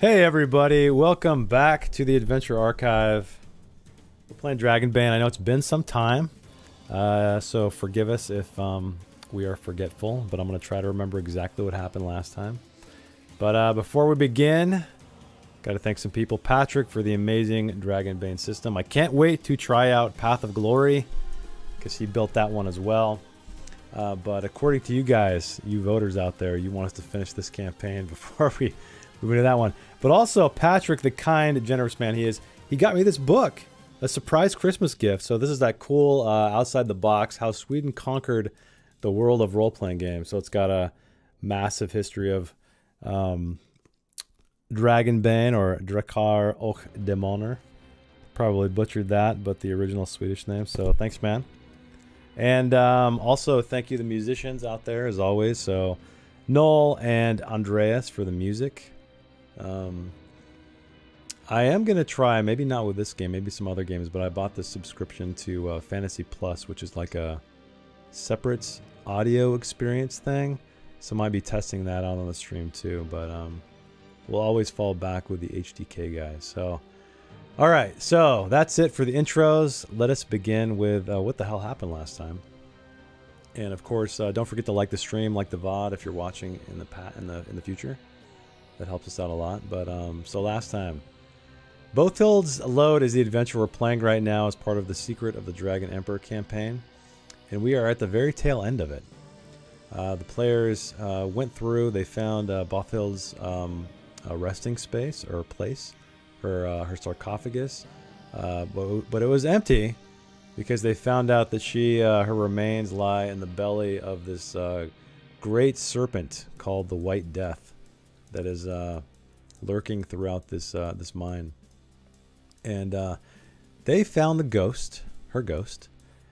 Hey everybody, welcome back to the Adventure Archive. We're playing Dragonbane. I know it's been some time, so forgive us if we are forgetful, but I'm going to try to remember exactly what happened last time. But before we begin, got to thank some people. Patrick for the amazing Dragonbane system. I can't wait to try out Path of Glory, because he built that one as well. But according to you guys, you voters out there, you want us to finish this campaign before we move into that one. But also, Patrick, the kind, generous man he is, he got me this book, a surprise Christmas gift. So this is that cool outside the box, How Sweden Conquered the World of Role-Playing Games. So it's got a massive history of Dragonbane, or Drakar och Demoner. Probably butchered that, but the original Swedish name. So thanks, man. And also thank you to the musicians out there, as always. So Noel and Andreas for the music. I am going to try, maybe not with this game, maybe some other games, but I bought this subscription to Fantasy Plus, which is like a separate audio experience thing. So I might be testing that out on the stream too, but we'll always fall back with the HDK guys. So, all right, so that's it for the intros. Let us begin with what the hell happened last time. And of course, don't forget to like the stream, like the VOD if you're watching in the future. That helps us out a lot. But so last time, Bothild's Load is the adventure we're playing right now as part of the Secret of the Dragon Emperor campaign, and we are at the very tail end of it. The players went through. They found Bothild's resting space or place, her sarcophagus, but it was empty because they found out that her remains lie in the belly of this great serpent called the White Death that is lurking throughout this mine. And they found the ghost, her ghost,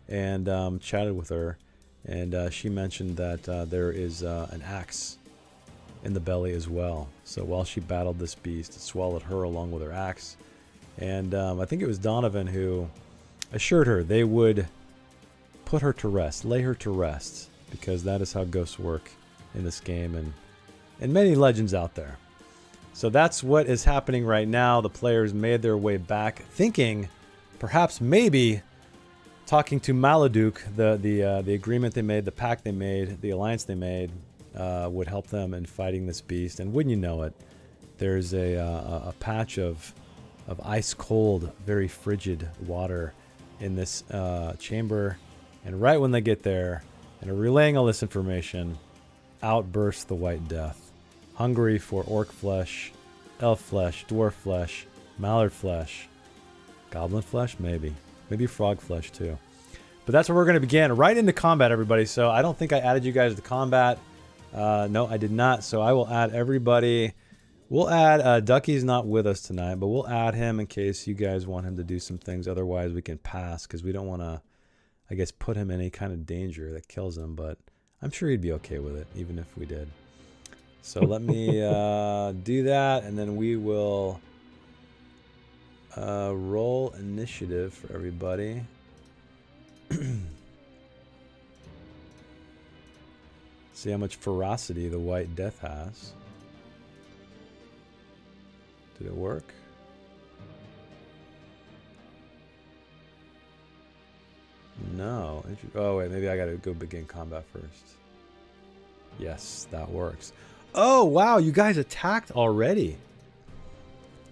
and chatted with her. And she mentioned that there is an axe in the belly as well. So while she battled this beast, it swallowed her along with her axe. And I think it was Donovan who assured her they would put her to rest, lay her to rest, because that is how ghosts work in this game and many legends out there. So that's what is happening right now. The players made their way back, thinking, perhaps, maybe, talking to Maladuk, the agreement they made, the pact they made, the alliance they made, would help them in fighting this beast. And wouldn't you know it, there's a patch of ice cold, very frigid water in this chamber. And right when they get there and are relaying all this information, out bursts the White Death. Hungry for orc flesh, elf flesh, dwarf flesh, mallard flesh, goblin flesh, maybe frog flesh too. But that's where we're going to begin, right into combat, everybody. So I don't think I added you guys to combat. No, I did not. So I will add everybody. We'll add Ducky's not with us tonight, but we'll add him in case you guys want him to do some things. Otherwise, we can pass because we don't want to, I guess, put him in any kind of danger that kills him. But I'm sure he'd be okay with it, even if we did. So let me do that, and then we will roll initiative for everybody. See how much ferocity the White Death has. Did it work? No. Oh, wait, maybe I gotta go begin combat first. Yes, that works. Oh, wow, you guys attacked already.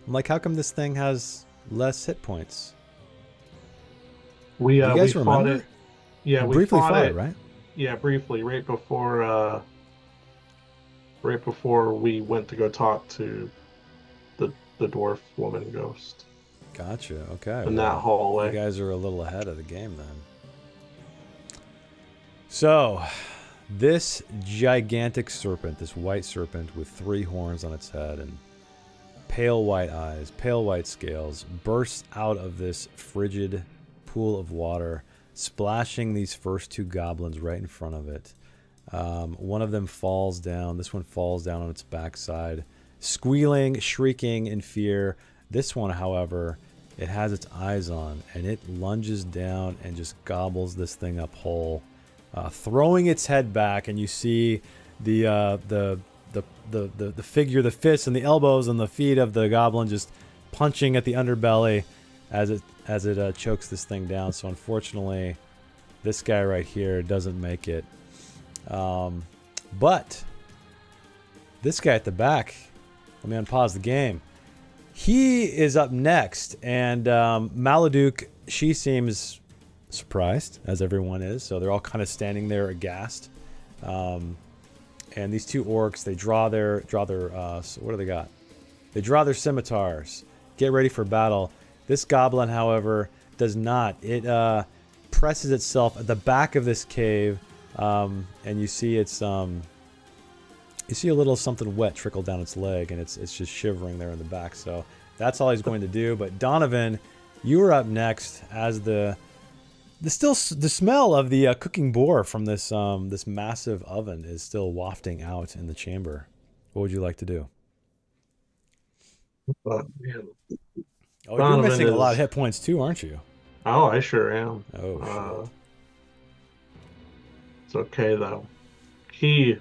I'm like, how come this thing has less hit points? You guys we fought it. Yeah, we briefly fought it, right? Yeah, briefly, right before we went to go talk to the dwarf woman ghost. Gotcha, okay. In that hallway. You guys are a little ahead of the game then. So, this gigantic serpent, this white serpent with 3 horns on its head and pale white eyes, pale white scales, bursts out of this frigid pool of water, splashing these first 2 goblins right in front of it. One of them falls down. This one falls down on its backside, squealing, shrieking in fear. This one, however, it has its eyes on, and it lunges down and just gobbles this thing up whole. Throwing its head back, and you see the the figure, the fists and the elbows and the feet of the goblin just punching at the underbelly as it chokes this thing down. So unfortunately, this guy right here doesn't make it. But this guy at the back, let me unpause the game. He is up next, and Maladuk, she seems surprised, as everyone is. So they're all kind of standing there aghast. And these two orcs, they draw their so what do they got? They draw their scimitars, get ready for battle. This goblin, however, does not. It presses itself at the back of this cave, and you see it's you see a little something wet trickle down its leg, and it's just shivering there in the back. So that's all he's going to do. But Donovan, you are up next as the smell of the cooking boar from this this massive oven is still wafting out in the chamber. What would you like to do? Man. Oh, Donovan you're missing a lot of hit points too, aren't you? Oh, I sure am. Oh, shit. It's okay though. He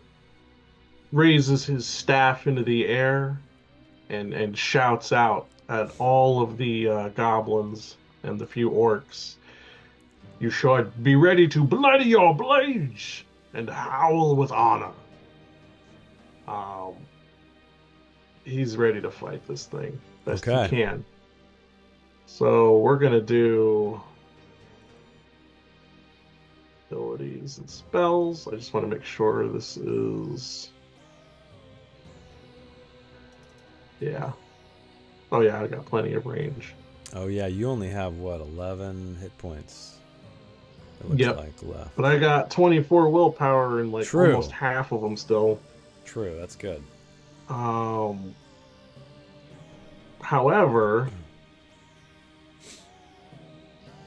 raises his staff into the air and shouts out at all of the goblins and the few orcs. You should be ready to bloody your blades and howl with honor. He's ready to fight this thing best he can. So we're gonna do abilities and spells. I just want to make sure this is. Yeah. Oh yeah, I got plenty of range. Oh yeah, you only have what, 11 hit points? It looks like left. But I got 24 willpower and like almost half of them still. True, that's good. However,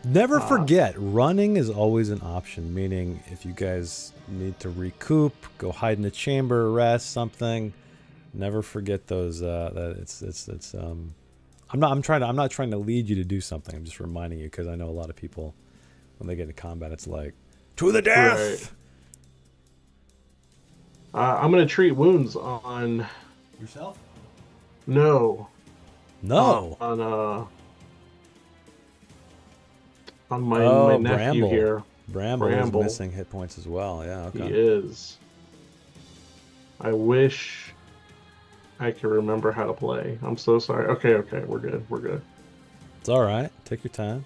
never forget, running is always an option. Meaning, if you guys need to recoup, go hide in a chamber, rest, something. Never forget those. That it's. I'm not trying to lead you to do something. I'm just reminding you because I know a lot of people, when they get into combat, it's like to the death. Right. I'm gonna treat wounds on yourself. No. On my nephew Bramble. here. Bramble is missing hit points as well. Yeah, okay. He is. I wish I could remember how to play. I'm so sorry. Okay, we're good. It's all right. Take your time.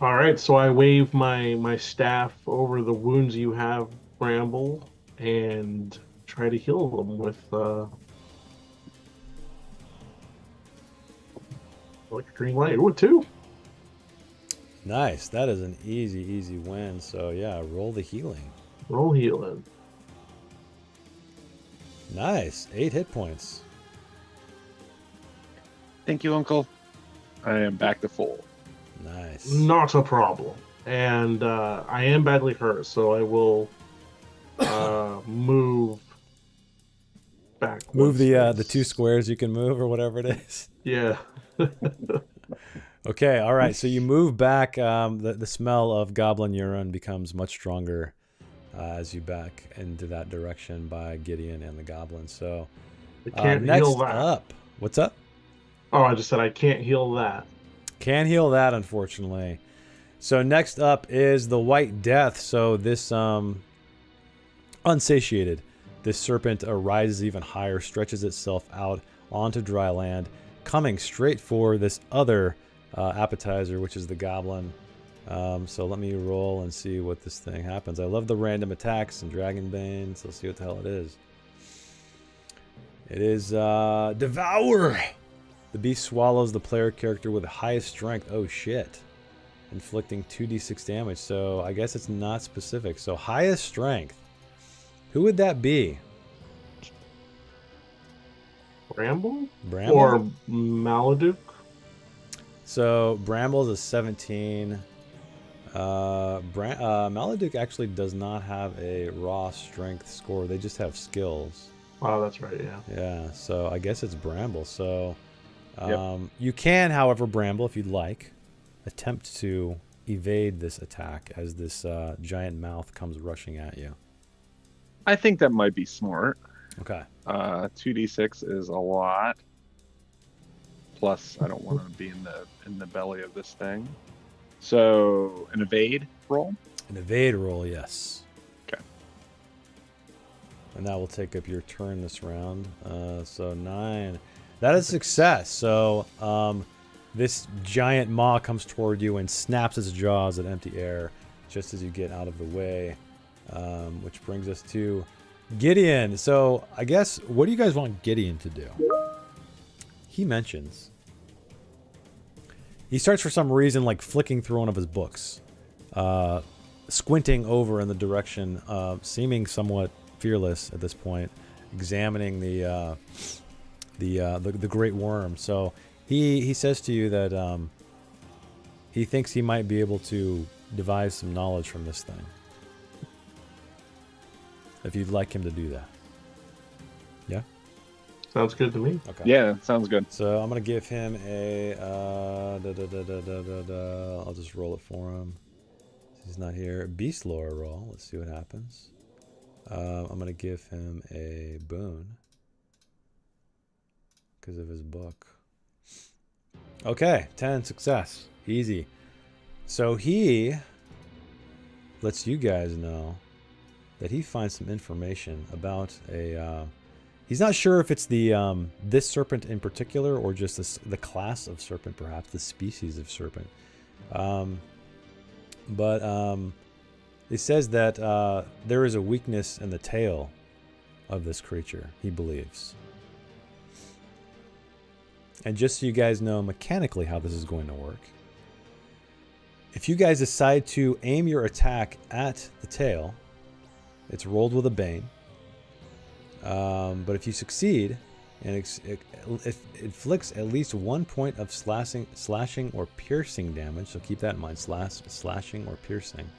All right, so I wave my staff over the wounds you have, Bramble, and try to heal them with green light. Ooh, 2. Nice. That is an easy win. So yeah, roll the healing. Roll healing. Nice. 8 hit points. Thank you, Uncle. I am back to full. Nice. Not a problem. And I am badly hurt, so I will move back. Move the 2 squares you can move or whatever it is. Yeah. Okay, all right. So you move back. The smell of goblin urine becomes much stronger as you back into that direction by Gideon and the goblin. So I can't next heal that. up, what's up? Oh, I just said I can't heal that. Can't heal that, unfortunately. So next up is the White Death. So this unsatiated, this serpent rises even higher, stretches itself out onto dry land, coming straight for this other appetizer, which is the goblin. So let me roll and see what this thing happens. I love the random attacks and Dragonbane, so let's see what the hell it is. It is Devour! The beast swallows the player character with the highest strength. Oh shit. Inflicting 2d6 damage, so I guess it's not specific. So highest strength. Who would that be? Bramble? Bramble? Or Maladuk? So Bramble's a 17. Maladuk actually does not have a raw strength score. They just have skills. Oh, that's right, yeah. Yeah, so I guess it's Bramble. So Yep. You can, however, Bramble, if you'd like, attempt to evade this attack as this giant mouth comes rushing at you. I think that might be smart. Okay. 2d6 is a lot. Plus, I don't want to be in the belly of this thing. So, an evade roll. An evade roll, yes. Okay. And that will take up your turn this round. So 9. That is success. So this giant maw comes toward you and snaps its jaws at empty air just as you get out of the way. Which brings us to Gideon. So I guess, what do you guys want Gideon to do? He mentions he starts for some reason like flicking through one of his books, squinting over in the direction, seeming somewhat fearless at this point, examining the great worm. So he says to you that he thinks he might be able to devise some knowledge from this thing. If you'd like him to do that. Yeah? Sounds good to me. Okay. Yeah, sounds good. So I'm going to give him a... I'll just roll it for him. He's not here. Beast lore roll. Let's see what happens. I'm going to give him a boon. Because of his book. Okay. 10 success. Easy. So he lets you guys know that he finds some information about a... he's not sure if it's the this serpent in particular or just the class of serpent, perhaps the species of serpent. But he says that there is a weakness in the tail of this creature, he believes. And just so you guys know mechanically how this is going to work, if you guys decide to aim your attack at the tail, it's rolled with a bane. But if you succeed, and it inflicts at least 1 point of slashing or piercing damage, so keep that in mind, slashing or piercing.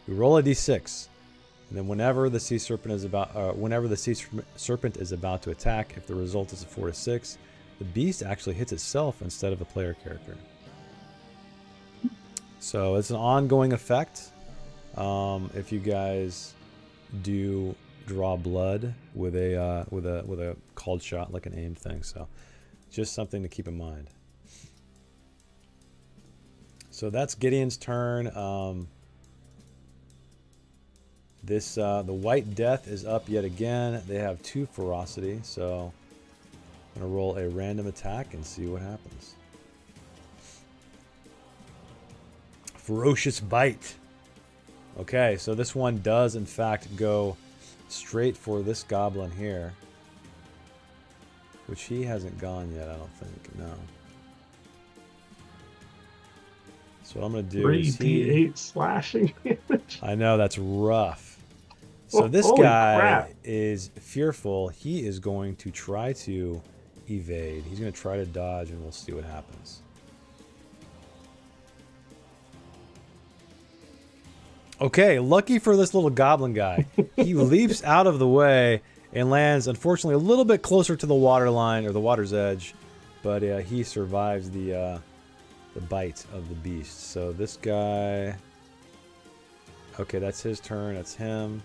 We roll a d6, and then whenever the sea serpent is about to attack, if the result is a 4 to 6, the beast actually hits itself instead of a player character. So it's an ongoing effect. If you guys do draw blood with a called shot, like an aimed thing, so just something to keep in mind. So that's Gideon's turn. The White Death is up yet again. They have 2 ferocity, so I'm gonna roll a random attack and see what happens. Ferocious bite. Okay, so this one does in fact go straight for this goblin here, which he hasn't gone yet, I don't think. No. So what I'm going to do is 3d8 slashing damage. I know, that's rough. So this Holy guy crap. is fearful. He is going to try to evade. He's going to try to dodge, and we'll see what happens. Okay, lucky for this little goblin guy. He leaps out of the way and lands, unfortunately, a little bit closer to the water line, or the water's edge, but he survives the bite of the beast. So this guy... Okay, that's his turn. That's him.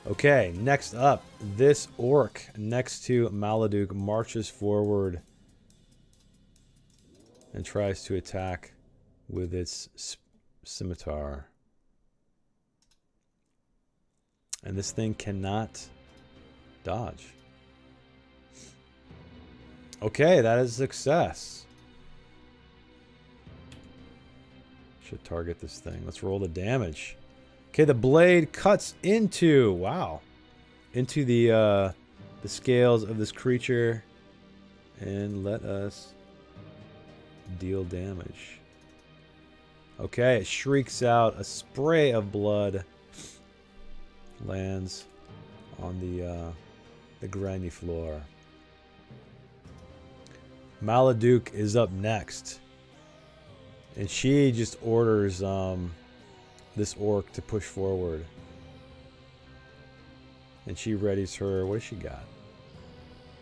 Okay, next up, this orc next to Maladuk marches forward and tries to attack with its scimitar. And this thing cannot dodge. Okay, that is a success. Should target this thing. Let's roll the damage. Okay, the blade cuts into, wow, into the scales of this creature, and let us deal damage. Okay, it shrieks out. A spray of blood lands on the grimy floor. Maladuk is up next, and she just orders this orc to push forward, and she readies her. What does she got?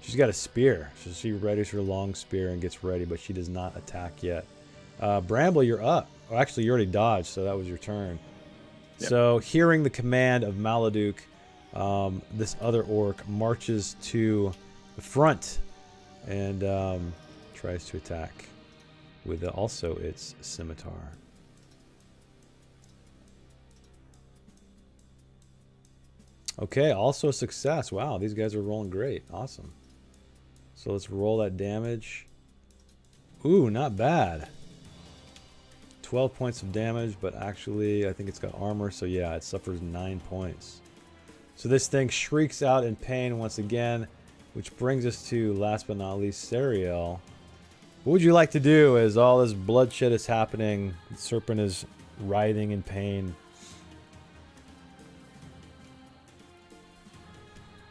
She's got a spear, so she readies her long spear and gets ready, but she does not attack yet. Bramble, you're up. Oh, actually, you already dodged, so that was your turn. Yep. So, hearing the command of Maladuk, This other orc marches to the front and tries to attack with also its scimitar. Okay, also a success. Wow, these guys are rolling great. Awesome. So let's roll that damage. Ooh, not bad. 12 points of damage, but actually I think it's got armor, so yeah, it suffers 9 points. So this thing shrieks out in pain once again, which brings us to, last but not least, Sariel. What would you like to do as all this bloodshed is happening? The serpent is writhing in pain.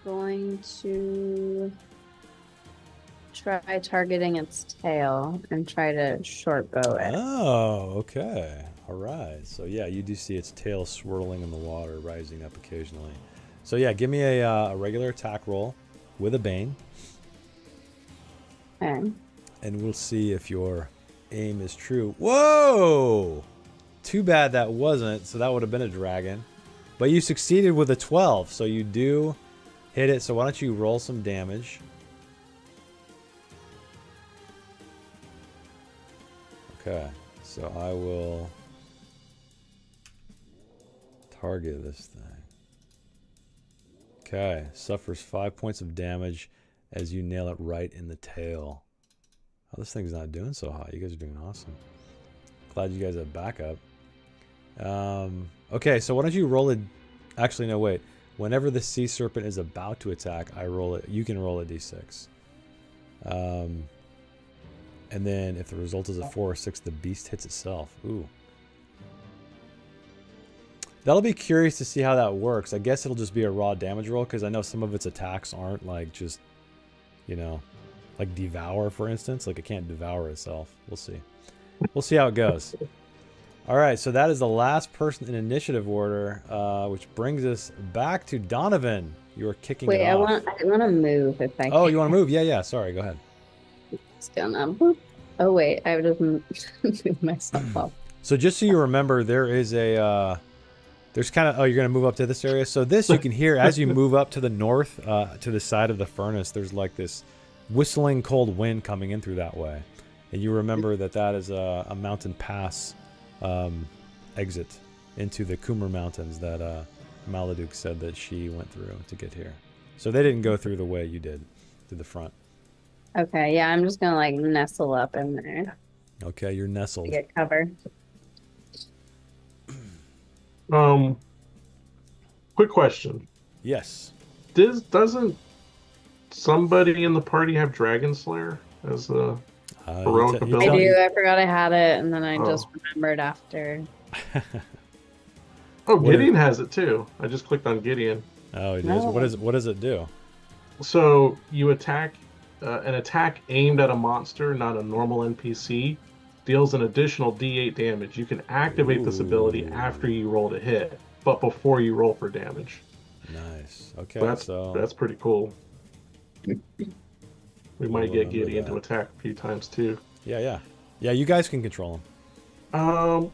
Going to try targeting its tail and try to short bow it. Oh, okay. All right. So yeah, you do see its tail swirling in the water, rising up occasionally. So yeah, give me a regular attack roll with a bane. Okay. And we'll see if your aim is true. Whoa! Too bad that wasn't, so that would have been a dragon. But you succeeded with a 12, so you do hit it. So why don't you roll some damage? Okay, so I will target this thing. Okay, suffers 5 points of damage as you nail it right in the tail. Oh, this thing's not doing so hot. You guys are doing awesome. Glad you guys have backup. Okay, so why don't you roll it? Actually, no, wait. Whenever the sea serpent is about to attack, I roll it. You can roll a d6. And then if the result is a 4 or 6, the beast hits itself. Ooh. That'll be curious to see how that works. I guess it'll just be a raw damage roll, because I know some of its attacks aren't like just, you know, like devour, for instance. Like it can't devour itself. We'll see. We'll see how it goes. All right, so that is the last person in initiative order, which brings us back to Donovan. You are kicking it off. I want to move if I can. Oh, you want to move? Yeah, yeah. Sorry, go ahead. It's gonna boop. Oh wait, I would have moved myself up. So just so you remember, there is a there's kind of, oh, you're gonna move up to this area. So this you can hear as you move up to the north, to the side of the furnace. There's like this whistling cold wind coming in through that way, and you remember that that is a mountain pass exit into the Kumar Mountains that Maladuk said that she went through to get here. So they didn't go through the way you did, through the front. Okay, yeah, I'm just gonna like nestle up in there Okay, you're nestled. to get cover. Quick question. Yes. Doesn't somebody in the party have Dragon Slayer as a heroic I ability? do. I forgot I had it, and then I just Oh. remembered after. Oh, What Gideon has it too. I just clicked on Gideon. Oh, it is. No. What does it do? So you attack an attack aimed at a monster, not a normal NPC, deals an additional D8 damage. You can activate this ability Ooh. after you roll to hit, but before you roll for damage. Nice. Okay, That's pretty cool. We might get remember Gideon that. to attack a few times too. yeah. You guys can control him.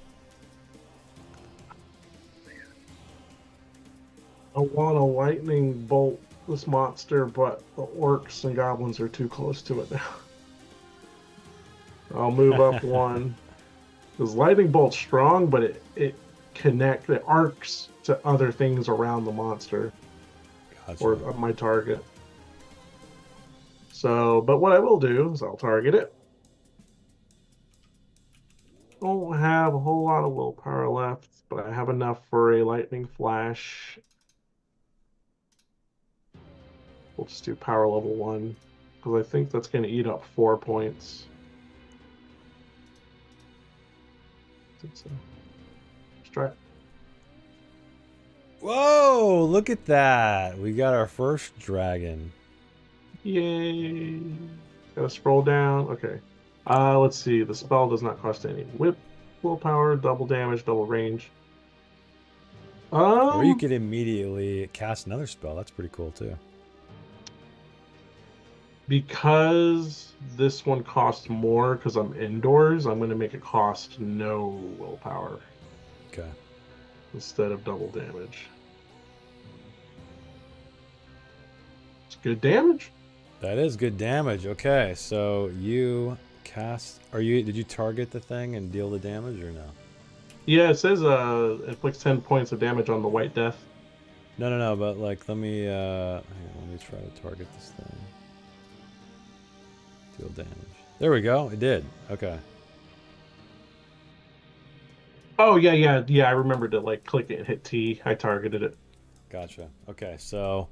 I want a lightning bolt this monster, but the orcs and goblins are too close to it now. I'll move up one. Because lightning bolt's strong, but it arcs to other things around the monster Gotcha. or my target. So, but what I will do is I'll target it. Don't have a whole lot of willpower left, but I have enough for a lightning flash. We'll just do power level 1, because I think that's going to eat up 4 points. Let's try it. Whoa! Look at that. We got our first dragon. Yay! Gotta scroll down. Okay. Let's see. The spell does not cost any willpower, double damage, double range. Or you could immediately cast another spell. That's pretty cool too. Because this one costs more because I'm indoors, I'm going to make it cost no willpower Okay. instead of double damage. It's good damage. That is good damage. Okay, so you cast. Did you target the thing and deal the damage or no? Yeah, it says it inflicts 10 points of damage on the White Death. No. But like, let me hang on, let me try to target this thing. Deal damage. There we go. It did. Okay. Oh yeah. I remember to like click it and hit T. I targeted it. Gotcha. Okay, so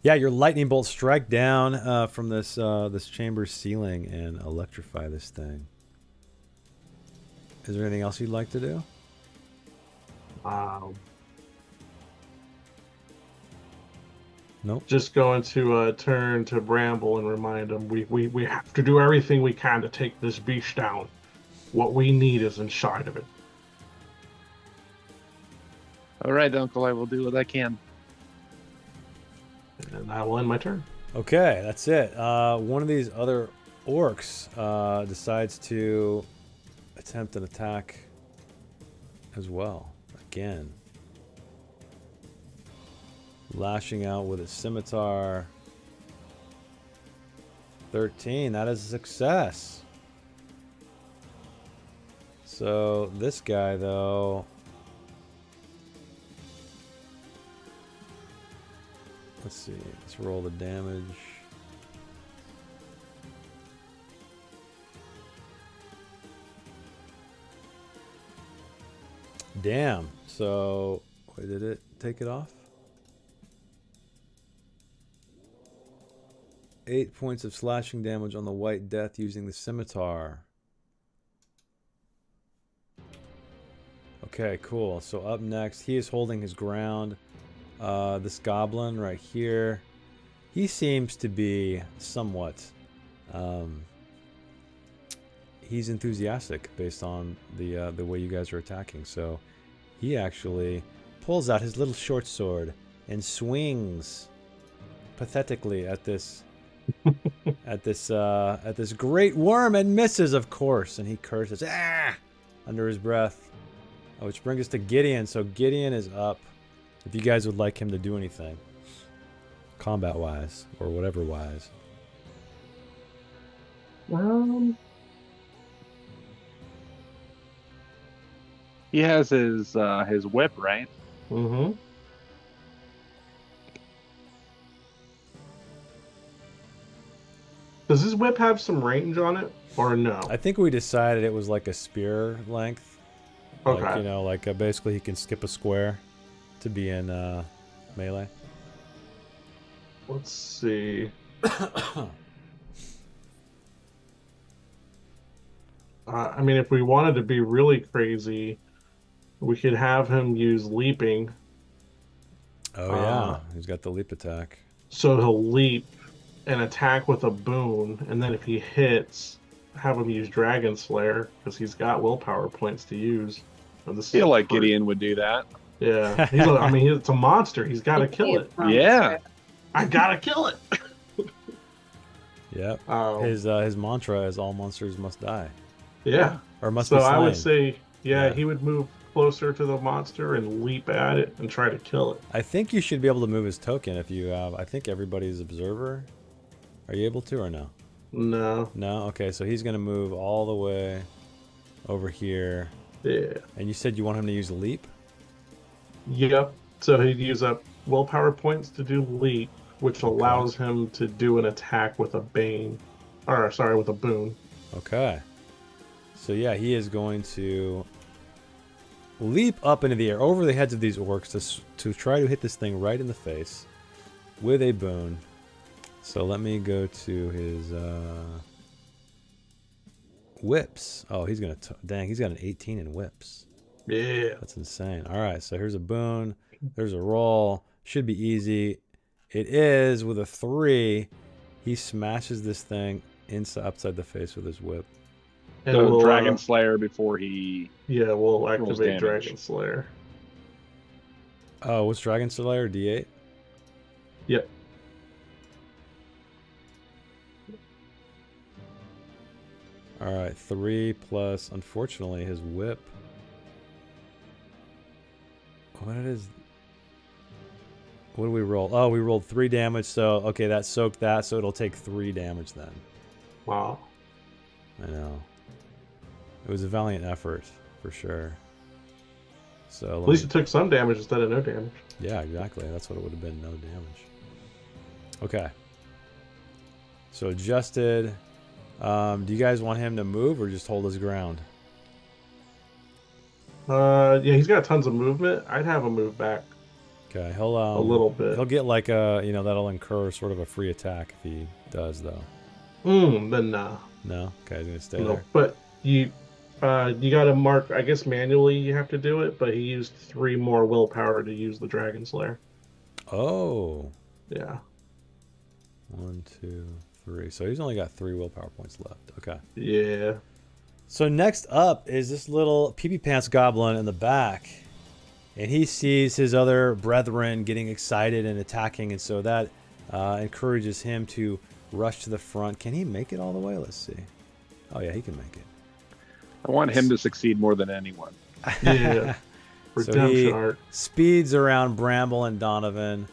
yeah, your lightning bolts strike down from this this chamber ceiling and electrify this thing. Is there anything else you'd like to do? Nope. Just going to turn to Bramble and remind him we have to do everything we can to take this beast down. What we need is inside of it. All right, Uncle, I will do what I can. And I will end my turn. Okay, that's it. One of these other orcs decides to attempt an attack as well. Again. Lashing out with a scimitar. 13, that is a success. So this guy though, let's see, let's roll the damage. Damn. So wait, did it take it off? 8 points of slashing damage on the White Death using the scimitar. Okay, cool. So up next, he is holding his ground. This goblin right here, he seems to be somewhat, he's enthusiastic based on the way you guys are attacking. So he actually pulls out his little short sword and swings pathetically at this at this great worm and misses, of course, and he curses under his breath. Which brings us to Gideon. So Gideon is up. If you guys would like him to do anything, combat wise or whatever wise. He has his whip, right? Mm-hmm. Does his whip have some range on it, or no? I think we decided it was like a spear length. Okay. Like, you know, like basically he can skip a square to be in melee. Let's see. I mean, if we wanted to be really crazy, we could have him use leaping. Oh yeah, he's got the leap attack. So he'll leap and attack with a boon, and then if he hits, have him use Dragon Slayer because he's got willpower points to use. I feel like Gideon would do that. Yeah, I mean, it's a monster. He's got to kill it. Yeah, I gotta kill it. Yep. His mantra is all monsters must die. Yeah. Or must so be slain. I would say, yeah, he would move closer to the monster and leap at it and try to kill it. I think you should be able to move his token if you have. I think everybody's observer. Are you able to or no? No. No? Okay, so he's going to move all the way over here. Yeah. And you said you want him to use a leap? Yep. So he'd use up willpower points to do leap, which allows him to do an attack with a bane. Or, sorry, with a boon. Okay. So yeah, he is going to leap up into the air over the heads of these orcs to try to hit this thing right in the face with a boon. So let me go to his whips. Oh, he's gonna dang, he's got an 18 in whips. Yeah. That's insane. All right, so here's a boon. There's a roll. Should be easy. It is with a 3. He smashes this thing upside the face with his whip. And so we'll, Dragon Slayer before he. Yeah, we'll activate damage. Dragon Slayer. Oh, what's Dragon Slayer? D8? Yep. All right, 3 plus, unfortunately, his whip. What it is? What do we roll? Oh, we rolled 3 damage. So okay, that soaked that, so it'll take 3 damage then. Wow. I know. It was a valiant effort for sure. So At least it took some damage instead of no damage. Yeah, exactly. That's what it would have been. No damage. Okay. So adjusted. Do you guys want him to move or just hold his ground? Yeah, he's got tons of movement. I'd have him move back Okay, he'll a little bit. He'll get like a that'll incur sort of a free attack if he does though. Then nah. No. Okay, he's gonna stay No, there. but you got to mark. I guess manually you have to do it, but he used 3 more willpower to use the Dragon Slayer. Oh. Yeah. 1, 2, 3. So he's only got 3 willpower points left. Okay. Yeah. So next up is this little pee-pee pants goblin in the back. And he sees his other brethren getting excited and attacking, and so that encourages him to rush to the front. Can he make it all the way? Let's see. Oh yeah, he can make it. I want him to succeed more than anyone. Yeah. So Redemption he art. speeds around Bramble and Donovan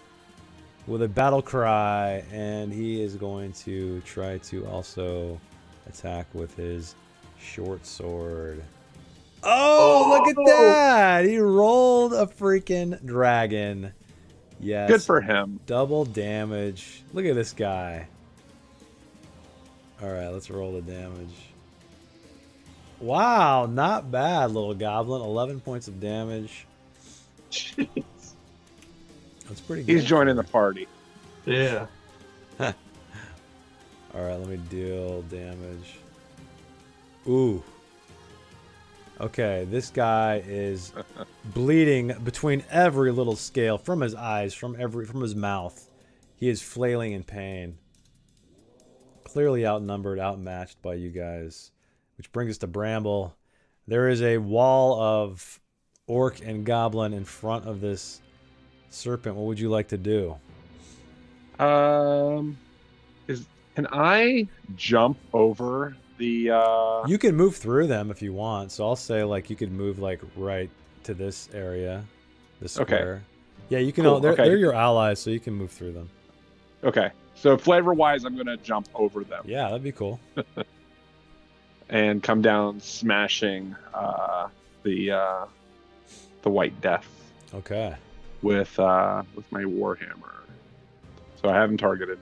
with a battle cry, and he is going to try to also attack with his short sword. Oh, look at that! He rolled a freaking dragon. Yes. Good for him. Double damage. Look at this guy. All right, let's roll the damage. Wow, not bad, little goblin. 11 points of damage. Jeez. That's pretty good. He's joining the party. Yeah. All right, let me deal damage. Ooh. Okay, this guy is bleeding between every little scale from his eyes, from his mouth. He is flailing in pain. Clearly outnumbered, outmatched by you guys. Which brings us to Bramble. There is a wall of orc and goblin in front of this serpent. What would you like to do? Can I jump over the? You can move through them if you want. So I'll say like you could move like right to this area, this square. Okay. Yeah, you can. Cool, They're your allies, so you can move through them. Okay, so flavor-wise, I'm gonna jump over them. Yeah, that'd be cool. And come down smashing the White Death. Okay. With my warhammer. So I have him targeted.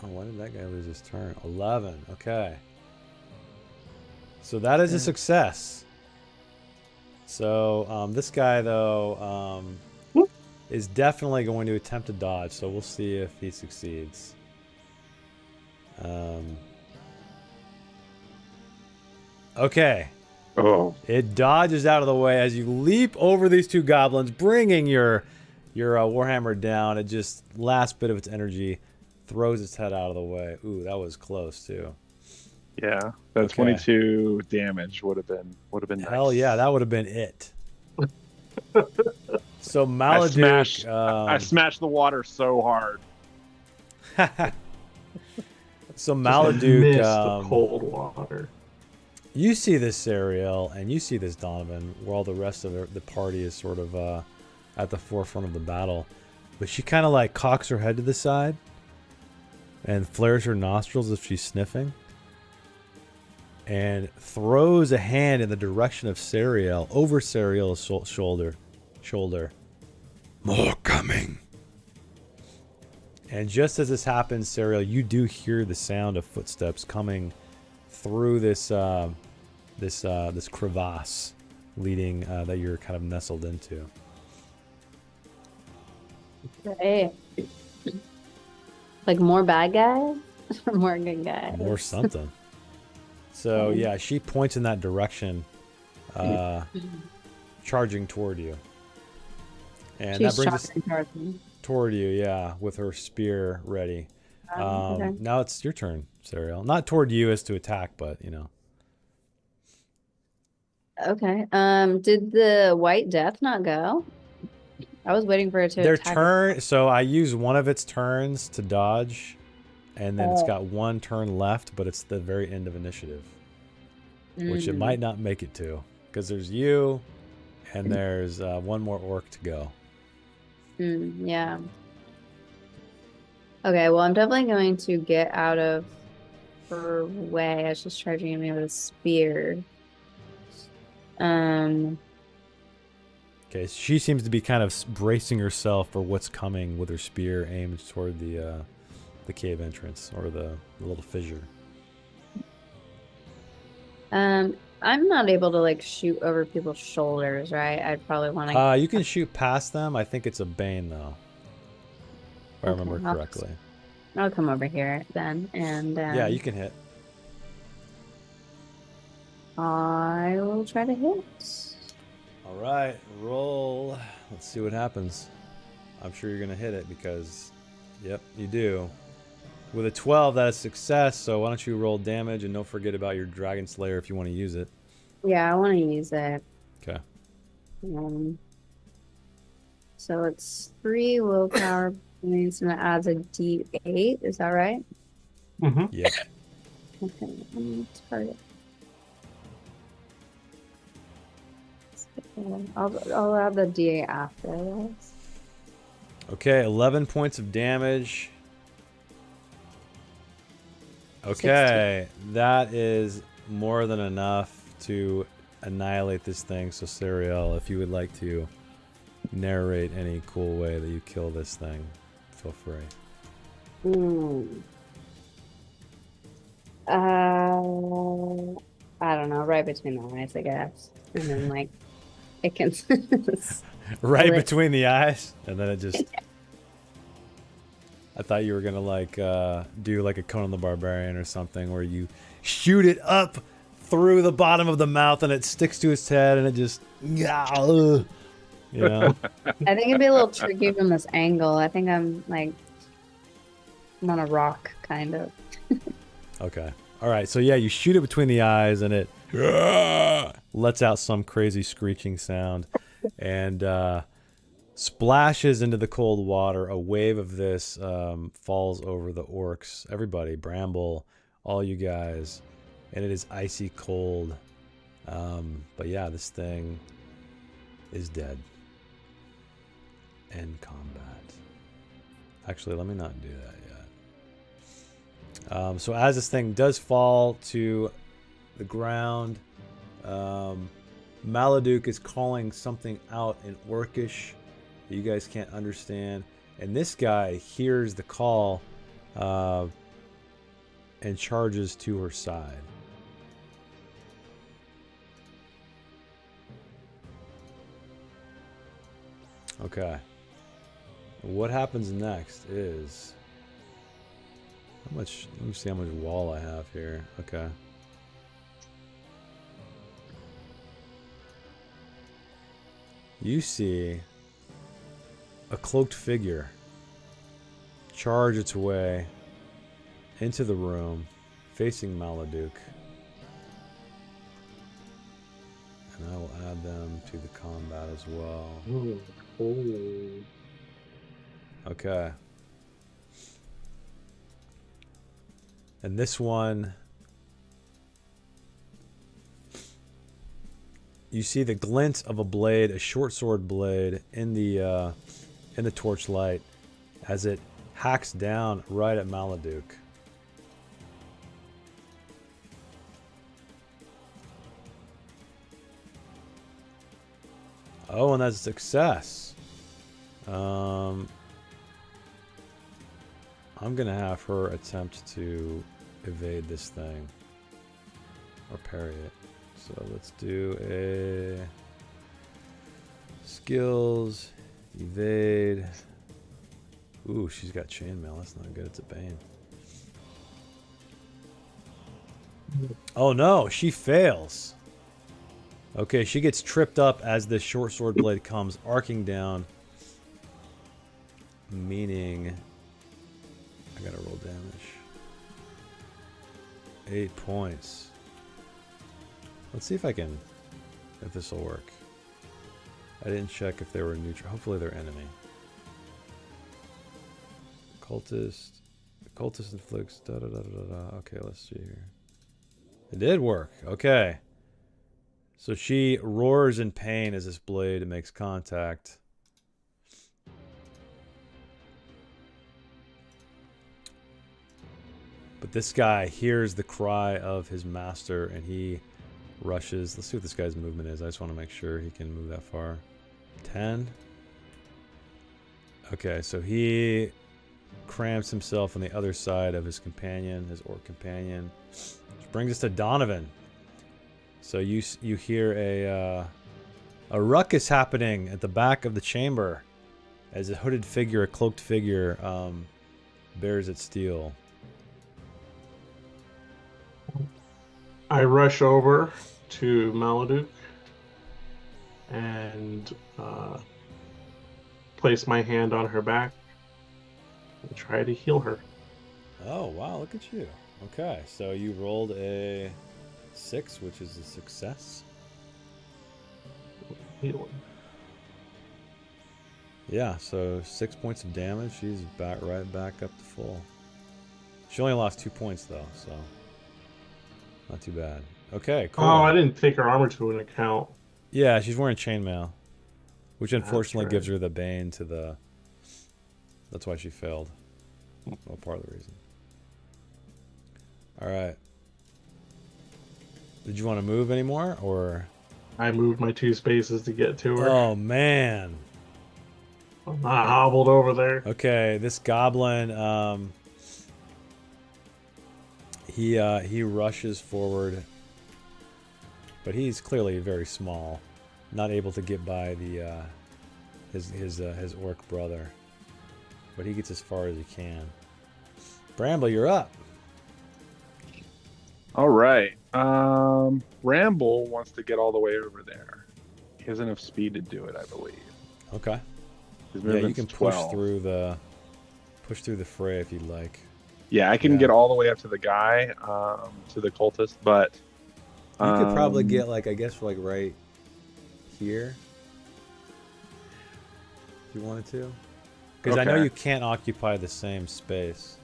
Oh, why did that guy lose his turn? 11. Okay. So that is a success. So this guy though is definitely going to attempt to dodge. So we'll see if he succeeds. Okay. Oh. It dodges out of the way as you leap over these 2 goblins, bringing your warhammer down. It just last bit of its energy throws its head out of the way. Ooh, that was close too. Yeah, that 22 damage would have been nice. Hell yeah, that would have been it. So Maladuk, I smashed the water so hard. So Maladuk, missed the cold water. You see this, Sariel, and you see this, Donovan, while the rest of the party is sort of at the forefront of the battle. But she kind of like cocks her head to the side and flares her nostrils as she's sniffing and throws a hand in the direction of Sariel, over Sariel's shoulder. More coming. And just as this happens, Sariel, you do hear the sound of footsteps coming through this this crevasse leading that you're kind of nestled into. Hey. Like more bad guys or more good guys? More something. So yeah, she points in that direction, charging toward you. And She's that brings us charging toward you, yeah, with her spear ready. Okay. Now it's your turn, Sariel. Not toward you as to attack, but you know. Okay. Did the White Death not go? I was waiting for it to Their attack. turn, so I use one of its turns to dodge, and then it's got one turn left, but it's the very end of initiative. which it might not make it to, because there's you, and there's one more orc to go. Yeah. Okay, well, I'm definitely going to get out of her way as she's charging me with a spear. Okay, she seems to be kind of bracing herself for what's coming with her spear aimed toward the cave entrance, or the little fissure. I'm not able to like shoot over people's shoulders, right? I'd probably want to. You can shoot past them. I think it's a bane though, if I remember correctly. I'll come over here then, and yeah, you can hit. I will try to hit. All right, roll. Let's see what happens. I'm sure you're gonna hit it because, yep, you do. With a 12, that is success. So why don't you roll damage, and don't forget about your Dragon Slayer if you want to use it. Yeah, I want to use it. Okay. So it's 3 willpower points, and it adds a D8. Is that right? Mm-hmm. Yep. Okay, I'm gonna target. I'll add the D8 after this. Okay, 11 points of damage. Okay, 16. That is more than enough to annihilate this thing. So, Sariel, if you would like to narrate any cool way that you kill this thing, feel free. I don't know, right between the eyes, I guess. And then, like, it can... Right between the eyes? And then it just... I thought you were going to, like, do, like, a Conan the Barbarian or something where you shoot it up through the bottom of the mouth and it sticks to its head and it just... You know? I think it'd be a little tricky from this angle. I think I'm, like... I'm on a rock, kind of. Okay. All right. So, yeah, you shoot it between the eyes and it lets out some crazy screeching sound and splashes into the cold water. A wave of this falls over the orcs. Everybody, Bramble, all you guys. And it is icy cold. But, yeah, this thing is dead. End combat. Actually, let me not do that yet. So as this thing does fall to the ground, Maladuk is calling something out in Orcish that you guys can't understand. And this guy hears the call and charges to her side. Okay. What happens next is... How much? Let me see how much wall I have here. Okay. You see a cloaked figure charge its way into the room, facing Maladuk. And I will add them to the combat as well. Okay. And this one, you see the glint of a blade, a short sword blade, in the torchlight as it hacks down right at Maladuk. Oh, and that's a success. I'm gonna have her attempt to evade this thing or parry it. So let's do a skills, evade. Ooh, she's got chainmail. That's not good. It's a bane. Oh no, she fails. Okay, she gets tripped up as this short sword blade comes arcing down, meaning I gotta roll damage. 8 points. Let's see if this will work. I didn't check if they were neutral. Hopefully they're enemy. Cultist inflicts Okay, let's see here. It did work. Okay. So she roars in pain as this blade makes contact. But this guy hears the cry of his master and he rushes. Let's see what this guy's movement is. I just want to make sure he can move that far. 10. Okay, so he cramps himself on the other side of his companion, his orc companion. Which brings us to Donovan. So you hear a ruckus happening at the back of the chamber as a hooded figure, a cloaked figure, bears its steel. I rush over to Maladuk and place my hand on her back and try to heal her. Oh, wow, look at you. Okay, so you rolled a 6, which is a success. Healing. Yeah, so 6 points of damage. She's right back up to full. She only lost 2 points, though, so not too bad. Okay, cool. Oh, I didn't take her armor to an account. Yeah, she's wearing chainmail, which unfortunately right. gives her the bane to the... That's why she failed. Well, part of the reason. All right. Did you want to move anymore, or... I moved my 2 spaces to get to her. Oh, man. I'm not hobbled over there. Okay, this goblin, he rushes forward, but he's clearly very small, not able to get by the his orc brother, but he gets as far as he can. Bramble, you're up. All right. Ramble wants to get all the way over there. He has enough speed to do it, I believe. Okay. His Yeah, you movement's can 12. push through the fray if you'd like. Yeah, I can Yeah. get all the way up to the guy, to the cultist, but You could probably get like, I guess, like right here, if you wanted to. Because I know Okay. you can't occupy the same space.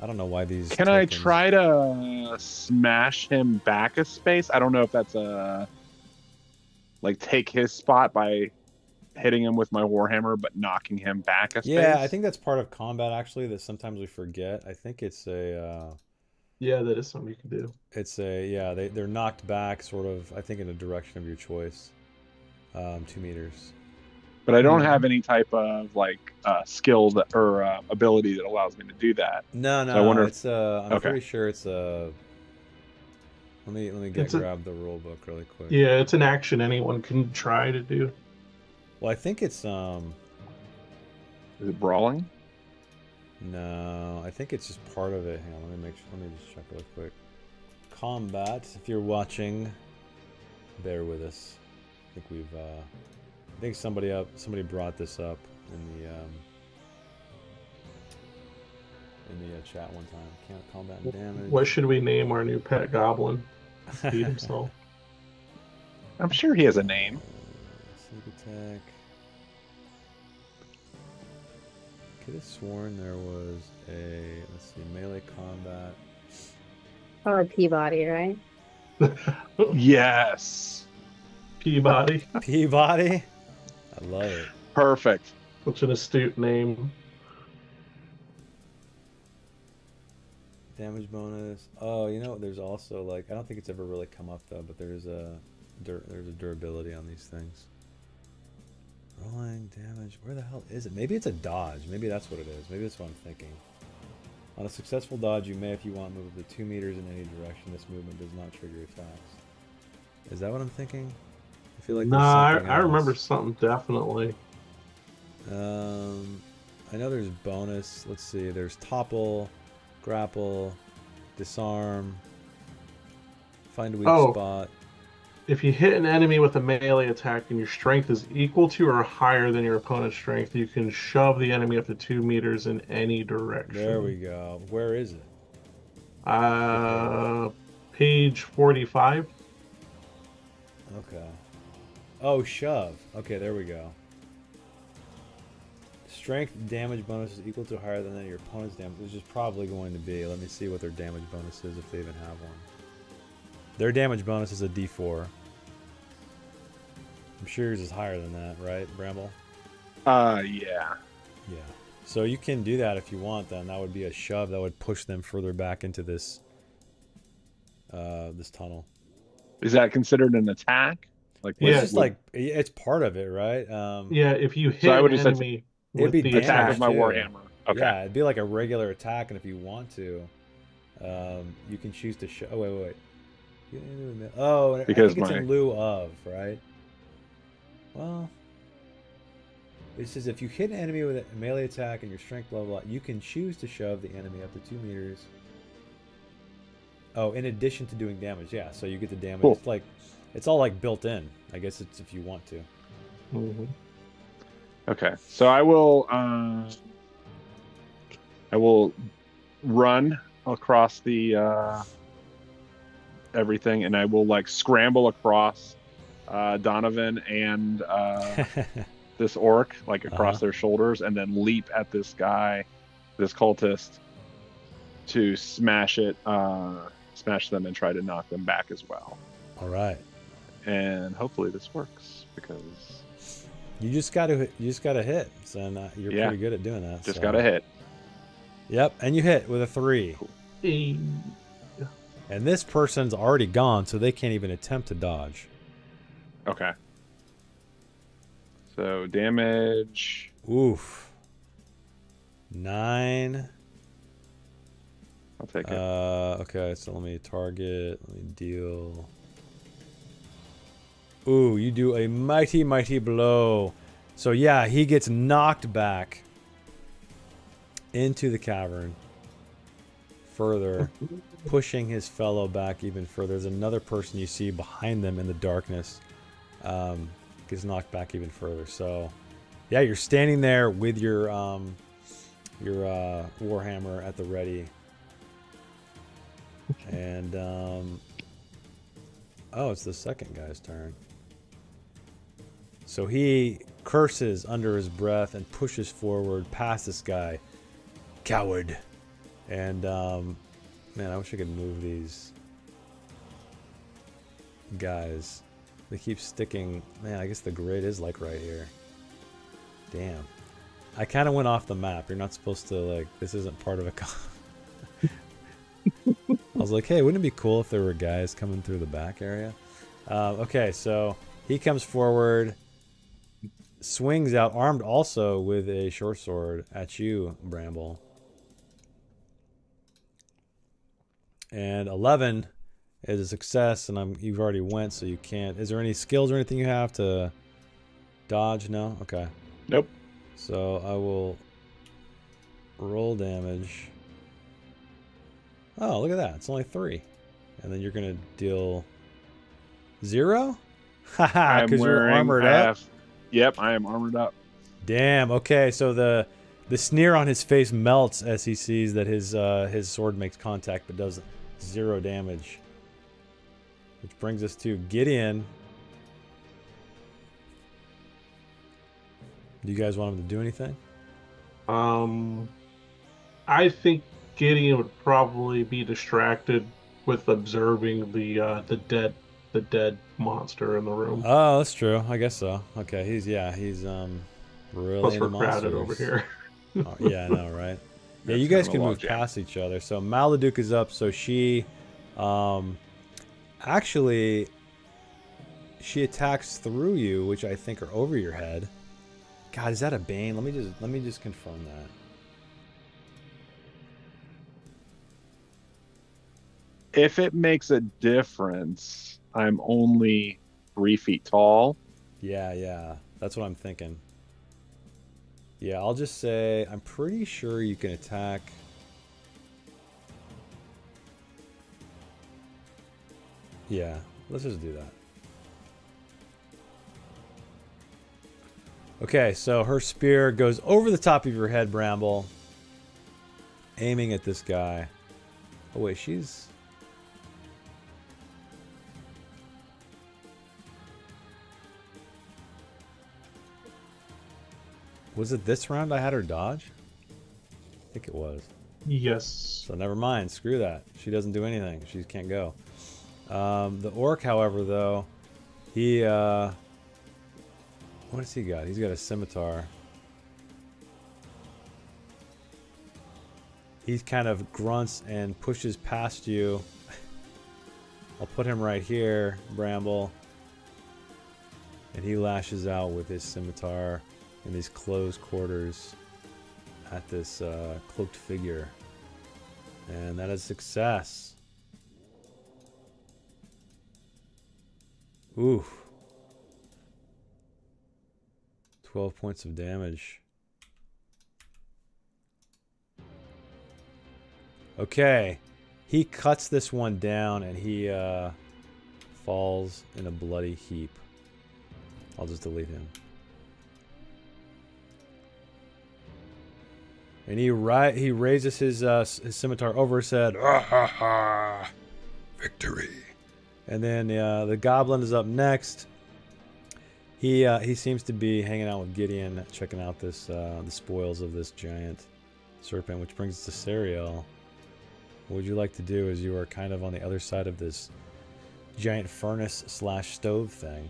I don't know why these. Can I tokens- try to smash him back a space? I don't know if that's like take his spot by hitting him with my warhammer, but knocking him back a space. Yeah, I think that's part of combat actually that sometimes we forget. I think it's a. Yeah, that is something you can do. It's a yeah. They're knocked back, sort of. I think in a direction of your choice. 2 meters. But I don't have any type of like skill that, or ability that allows me to do that. No, So I wonder if- it's I'm Okay. pretty sure it's a. Let me grab the rule book really quick. Yeah, it's an action anyone can try to do. Well, I think it's Is it brawling? No, I think it's just part of it. Hang on, let me just check real quick. Combat. If you're watching, bear with us. I think we've. I think somebody brought this up in the chat one time. Can't combat and damage. What should we name our new pet goblin? Feed himself. I'm sure he has a name. Sneak attack. Could have sworn there was a, let's see, melee combat. Probably Peabody, right? Yes. Peabody. Peabody? I love it. Perfect. Such an astute name. Damage bonus. Oh, you know, there's also like, I don't think it's ever really come up though, but there's a durability on these things. Rolling damage. Where the hell is it? Maybe it's a dodge. Maybe that's what it is. Maybe that's what I'm thinking. On a successful dodge, you may, if you want, move up to 2 meters in any direction. This movement does not trigger attacks. Is that what I'm thinking? I feel like there's Nah, something I remember else. something definitely. I know there's bonus. Let's see. There's topple, grapple, disarm, find a weak spot. If you hit an enemy with a melee attack and your strength is equal to or higher than your opponent's strength, you can shove the enemy up to 2 meters in any direction. There we go. Where is it? Page 45. Okay. Oh, shove. Okay, there we go. Strength damage bonus is equal to or higher than your opponent's damage, which is probably going to be. Let me see what their damage bonus is if they even have one. Their damage bonus is a D4. I'm sure yours is higher than that, right, Bramble? Yeah. Yeah. So you can do that if you want. Then that would be a shove that would push them further back into this this tunnel. Is that considered an attack? Like, Well, it's Yeah. just like it's part of it, right? Yeah, if you hit So I an would just enemy it'd with be the damage attack attack, with my too. warhammer. Okay. Yeah, it'd be like a regular attack, and if you want to, you can choose to show. Oh wait. Oh, Because I think it's my- in lieu of, right? Well, it says if you hit an enemy with a melee attack and your strength level up, you can choose to shove the enemy up to 2 meters. Oh, in addition to doing damage, yeah. So you get the damage. Cool. It's like, it's all like built in. I guess it's if you want to. Mhm. Okay. So I will run across the everything, and I will like scramble across Donovan and this orc, like across their shoulders, and then leap at this guy, this cultist, to smash them and try to knock them back as well. All right. And hopefully this works because You just got to hit, and you're Yeah. pretty good at doing that. just so. got to hit. Yep, and you hit with a 3. Eh, And this person's already gone, so they can't even attempt to dodge. Okay. So damage. Oof. 9. I'll take it. Okay, so let me target. Let me deal. Ooh, you do a mighty, mighty blow. So yeah, he gets knocked back into the cavern further, pushing his fellow back even further. There's another person you see behind them in the darkness. Gets knocked back even further. So yeah, you're standing there with your warhammer at the ready. And oh, it's the second guy's turn. So he curses under his breath and pushes forward past this guy. Coward. And man, I wish I could move these guys. They keep sticking. Man, I guess the grid is like right here. Damn. I kind of went off the map. You're not supposed to, like, this isn't part of a I was like, hey, wouldn't it be cool if there were guys coming through the back area? Okay, so he comes forward, swings out, armed also with a short sword at you, Bramble. And 11 is a success, and you've already went, so you can't. Is there any skills or anything you have to dodge? No? Okay. Nope. So I will roll damage. Oh, look at that. It's only 3. And then you're going to deal 0? Haha, because you're armored up. Yep, I am armored up. Damn, okay. So the sneer on his face melts as he sees that his sword makes contact but does 0 damage. Which brings us to Gideon. Do you guys want him to do anything? I think Gideon would probably be distracted with observing the dead monster in the room. Oh, that's true. I guess so. Okay, he's really Plus into we're crowded over monsters. here. Oh, yeah, I know, right? Yeah, That's you guys kind can of a move logjam. past each other. So Maladuk is up. So she, actually, she attacks through you, which I think are over your head. God, is that a Bane? Let me just confirm that. If it makes a difference, I'm only 3 feet tall. Yeah, that's what I'm thinking. Yeah, I'll just say I'm pretty sure you can attack. Yeah, let's just do that. Okay, so her spear goes over the top of your head, Bramble, aiming at this guy. Oh wait, she's... Was it this round I had her dodge? I think it was. Yes. So never mind. Screw that. She doesn't do anything. She can't go. The orc, however, though, he What has he got? He's got a scimitar. He kind of grunts and pushes past you. I'll put him right here, Bramble. And he lashes out with his scimitar in these closed quarters at this cloaked figure. And that is success. Ooh. 12 points of damage. Okay. He cuts this one down and he falls in a bloody heap. I'll just delete him. And he raises his scimitar over his head. Ah, ha, ha. Victory. And then the goblin is up next. He seems to be hanging out with Gideon, checking out this the spoils of this giant serpent, which brings us to Serial. What would you like to do as you are kind of on the other side of this giant furnace / stove thing?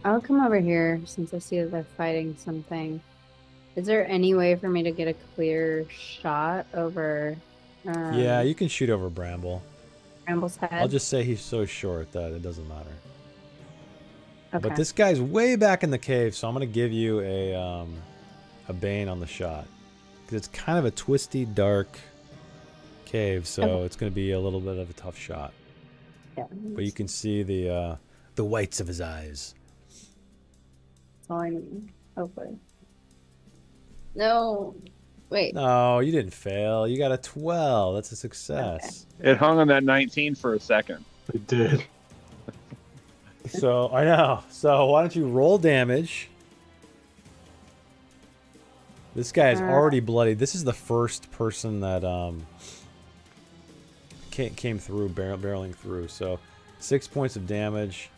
I'll come over here since I see that they're fighting something. Is there any way for me to get a clear shot over Yeah, you can shoot over Bramble. Bramble's head? I'll just say he's so short that it doesn't matter. Okay. But this guy's way back in the cave, so I'm going to give you a Bane on the shot. Because it's kind of a twisty, dark cave, so it's going to be a little bit of a tough shot. Yeah. But you can see the whites of his eyes. That's all I need. Hopefully. No. Wait. No, you didn't fail. You got a 12. That's a success. It hung on that 19 for a second. It did. So, I know. So, why don't you roll damage? This guy is already bloody. This is the first person that came through, barreling through. So, 6 points of damage.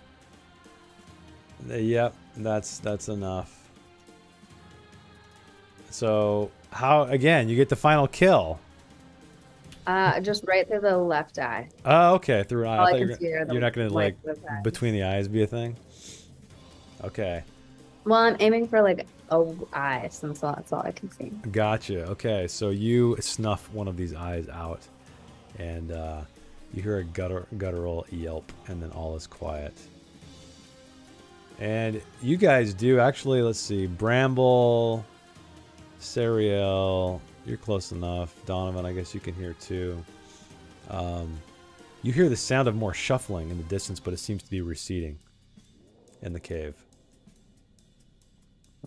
Yep, that's enough. So, again, you get the final kill. Just right through the left eye. Oh, okay, through an eye. All I I thought can see are the you're not going to, like, whites of his eyes. between the eyes be a thing? Okay. Well, I'm aiming for like a eye since that's all I can see. Gotcha. Okay, so you snuff one of these eyes out, and you hear a guttural yelp, and then all is quiet. And you guys do actually. Let's see, Bramble, Serial, you're close enough. Donovan, I guess you can hear too. You hear the sound of more shuffling in the distance, but it seems to be receding in the cave.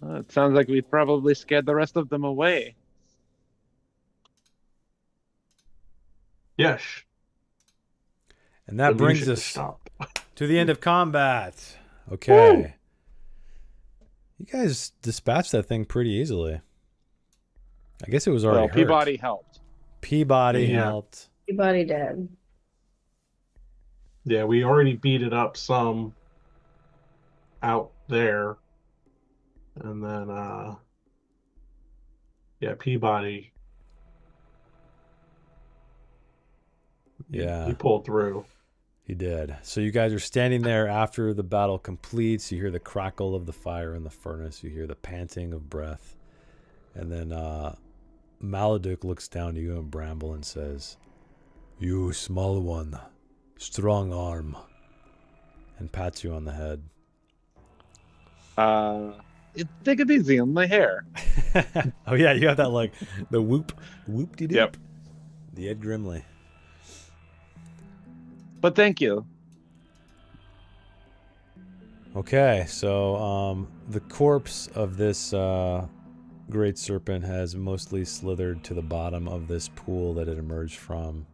It sounds like we probably scared the rest of them away. Yes. And that brings Illusion us stopped. to the end of combat. Okay. Woo! You guys dispatched that thing pretty easily. I guess it was already hurt. Peabody helped. Peabody Yeah. helped. Everybody did. Yeah, we already beat it up some out there. And then, yeah, Peabody. Yeah. He pulled through. He did. So you guys are standing there after the battle completes. You hear the crackle of the fire in the furnace. You hear the panting of breath. And then Maladuk looks down to you and Bramble and says, "You small one, strong arm," and pats you on the head. Take it easy on my hair. Oh yeah, you have that like the whoop-de-doop. Yep. The Ed Grimley. But thank you. Okay, so the corpse of this great serpent has mostly slithered to the bottom of this pool that it emerged from.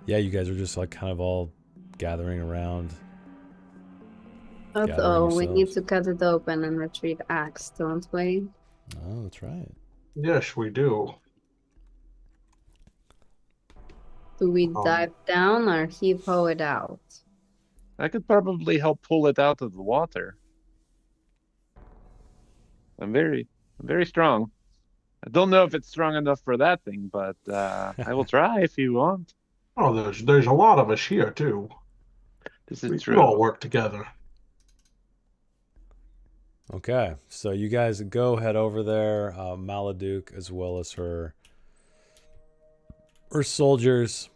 Yeah, you guys are just like kind of all gathering around. We need to cut it open and retrieve axe, don't we? Oh, that's right. Yes, we do. Do we dive down or heave-ho it out? I could probably help pull it out of the water. I'm very strong. I don't know if it's strong enough for that thing, but I will try if you want. Oh, there's a lot of us here too. This We is can all true. work together. Okay, so you guys go head over there. Maladuk, as well as her soldiers,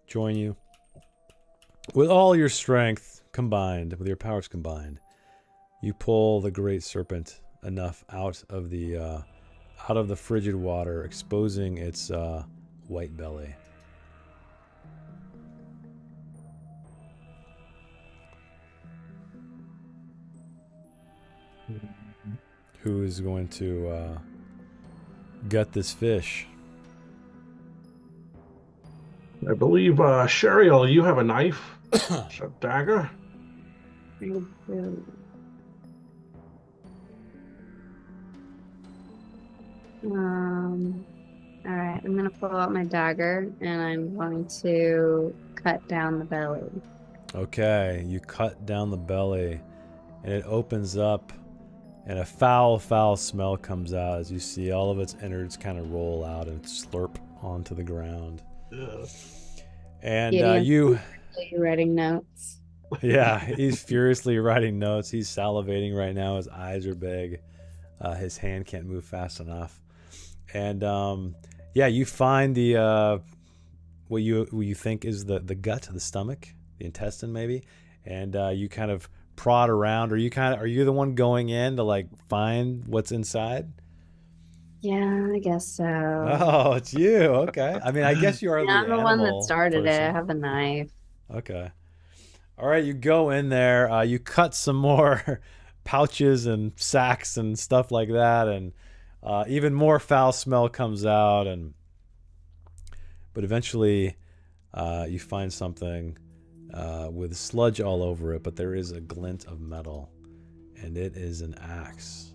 join you. With all your strength combined, with your powers combined, you pull the great serpent enough out of the frigid water, exposing its white belly. Who is going to gut this fish? I believe, Sheriel, you have a knife, a dagger. I do. All right, I'm gonna pull out my dagger and I'm going to cut down the belly. Okay, you cut down the belly, and it opens up, and a foul, foul smell comes out as you see all of its innards kind of roll out and slurp onto the ground. Ugh. And Gideon's you, writing notes. yeah, he's furiously writing notes. He's salivating right now. His eyes are big. His hand can't move fast enough. And yeah, you find the what you think is the gut, the stomach, the intestine maybe, and you kind of prod around. Are you the one going in to like find what's inside? Yeah, I guess so. Oh, it's you. Okay. I mean, I guess you are Yeah, the I'm the one that animal started it. I person. have a knife. Okay. All right, you go in there. You cut some more pouches and sacks and stuff like that, and even more foul smell comes out. But eventually, you find something with sludge all over it, but there is a glint of metal, and it is an axe.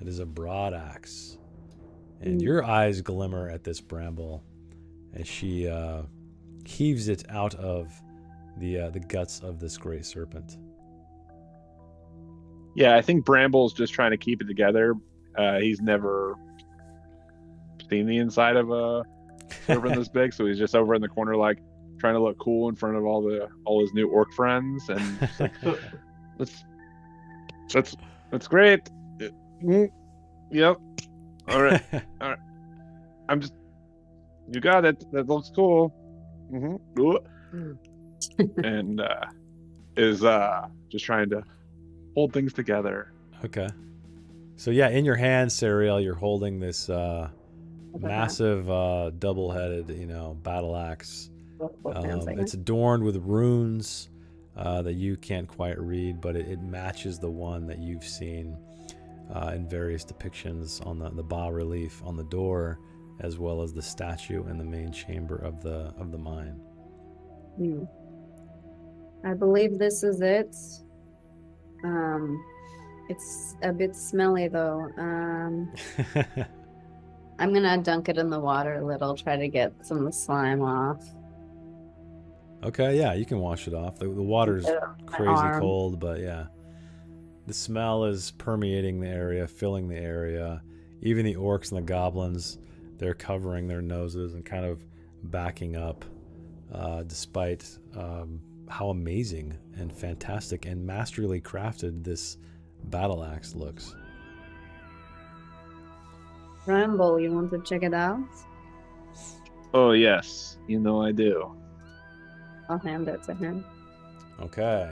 It is a broad axe, and your eyes glimmer at this bramble as she heaves it out of the guts of this great serpent. Yeah, I think Bramble's just trying to keep it together. He's never seen the inside of a serpent this big, so he's just over in the corner, like trying to look cool in front of all his new orc friends, and just like, that's great. Yep. All right. All right. You got it. That looks cool. And is just trying to hold things together. Okay. So yeah, in your hand, Serial, you're holding this massive double-headed, battle axe. It's adorned with runes that you can't quite read, but it matches the one that you've seen in various depictions on the bas-relief on the door, as well as the statue in the main chamber of the mine. I believe this is it. It's a bit smelly though. I'm gonna dunk it in the water a little, try to get some of the slime off. Okay, yeah, you can wash it off. The water's crazy cold, but yeah. The smell is permeating the area, filling the area. Even the orcs and the goblins, they're covering their noses and kind of backing up, despite how amazing and fantastic and masterly crafted this battle axe looks. Ramble, you want to check it out? Oh yes, I do. I'll hand it to him. Okay.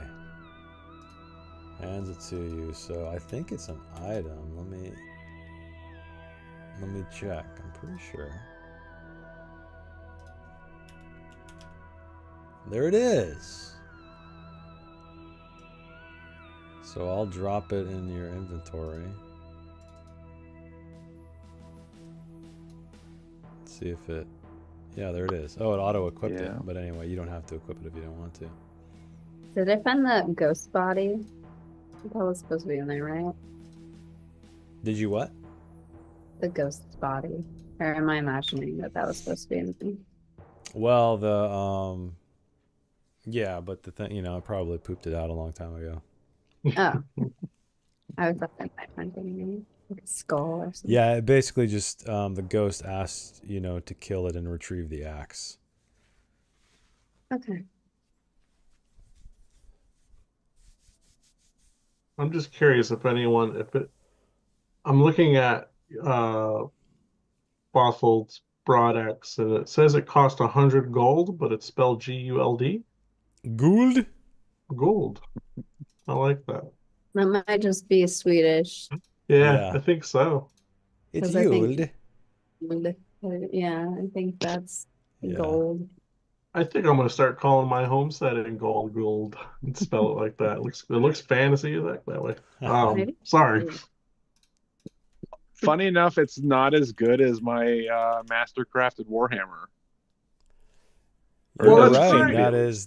Hands it to you. So I think it's an item. Let me check. I'm pretty sure. There it is. So I'll drop it in your inventory. Let's see if it... Yeah, there it is. Oh, it auto-equipped it. But anyway, you don't have to equip it if you don't want to. Did I find the ghost body? That was supposed to be in there, right? Did you what? The ghost's body. Or am I imagining that was supposed to be in there? Well, yeah, but the thing, I probably pooped it out a long time ago. Oh. I was up in my finding like a skull or something. Yeah, it basically just the ghost asked, to kill it and retrieve the axe. Okay. I'm just curious if anyone, I'm looking at Bothild's Broadex, and it says it cost 100 gold, but it's spelled Guld. Gould? Gold. I like that. That might just be Swedish. Yeah, Yeah. I think so. It's 'Cause I think- Gould. Yeah, I think that's Yeah. gold. I think I'm gonna start calling my homestead in gold and spell it like that. It looks fantasy that way. Maybe. Sorry. Funny enough, it's not as good as my master crafted Warhammer. You're Well, right. that's great.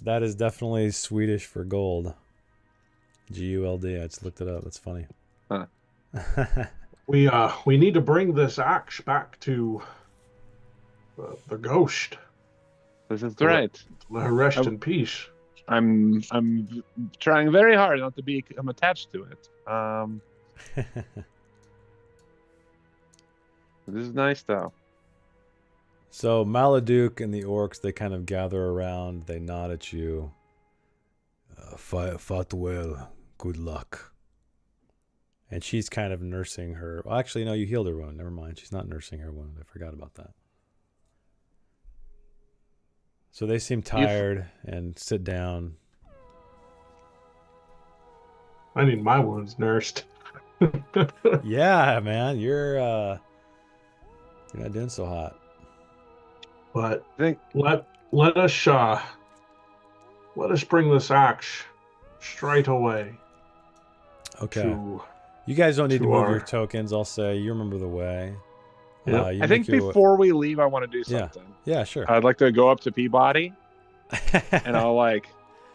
That is definitely Swedish for gold. Guld. I just looked it up. That's funny. Huh. We need to bring this axe back to the ghost. This is right. Let her rest in peace. I'm trying very hard not to become attached to it. This is nice though. So Maladuk and the orcs, they kind of gather around. They nod at you. Fought well. Good luck. And she's kind of nursing her. Well, actually, no, you healed her wound. Never mind. She's not nursing her wound. I forgot about that. So they seem tired and sit down. I need my wounds nursed. Yeah, man, you're not doing so hot. But I think let us bring this axe straight away. Okay. To, You guys don't need to to move our- your tokens. I'll say you remember the way. Yep. You I think make your- before we leave, I want to do Yeah. something. Yeah, sure. I'd like to go up to Peabody and I'll like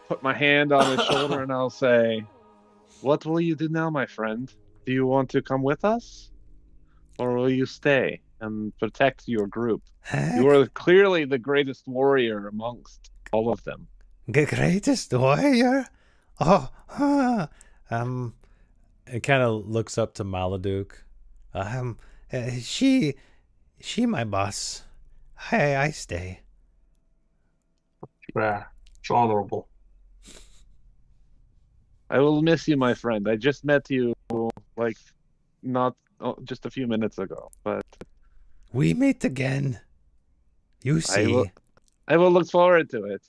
put my hand on his shoulder and I'll say, "What will you do now, my friend? Do you want to come with us, or will you stay and protect your group? You are clearly the greatest warrior amongst all of them." The greatest warrior? Oh, it kind of looks up to Maladuk. She my boss. I stay. yeah, it's honorable. I will miss you, my friend. I just met you like not just a few minutes ago, but We meet again. You see. I will look forward to it.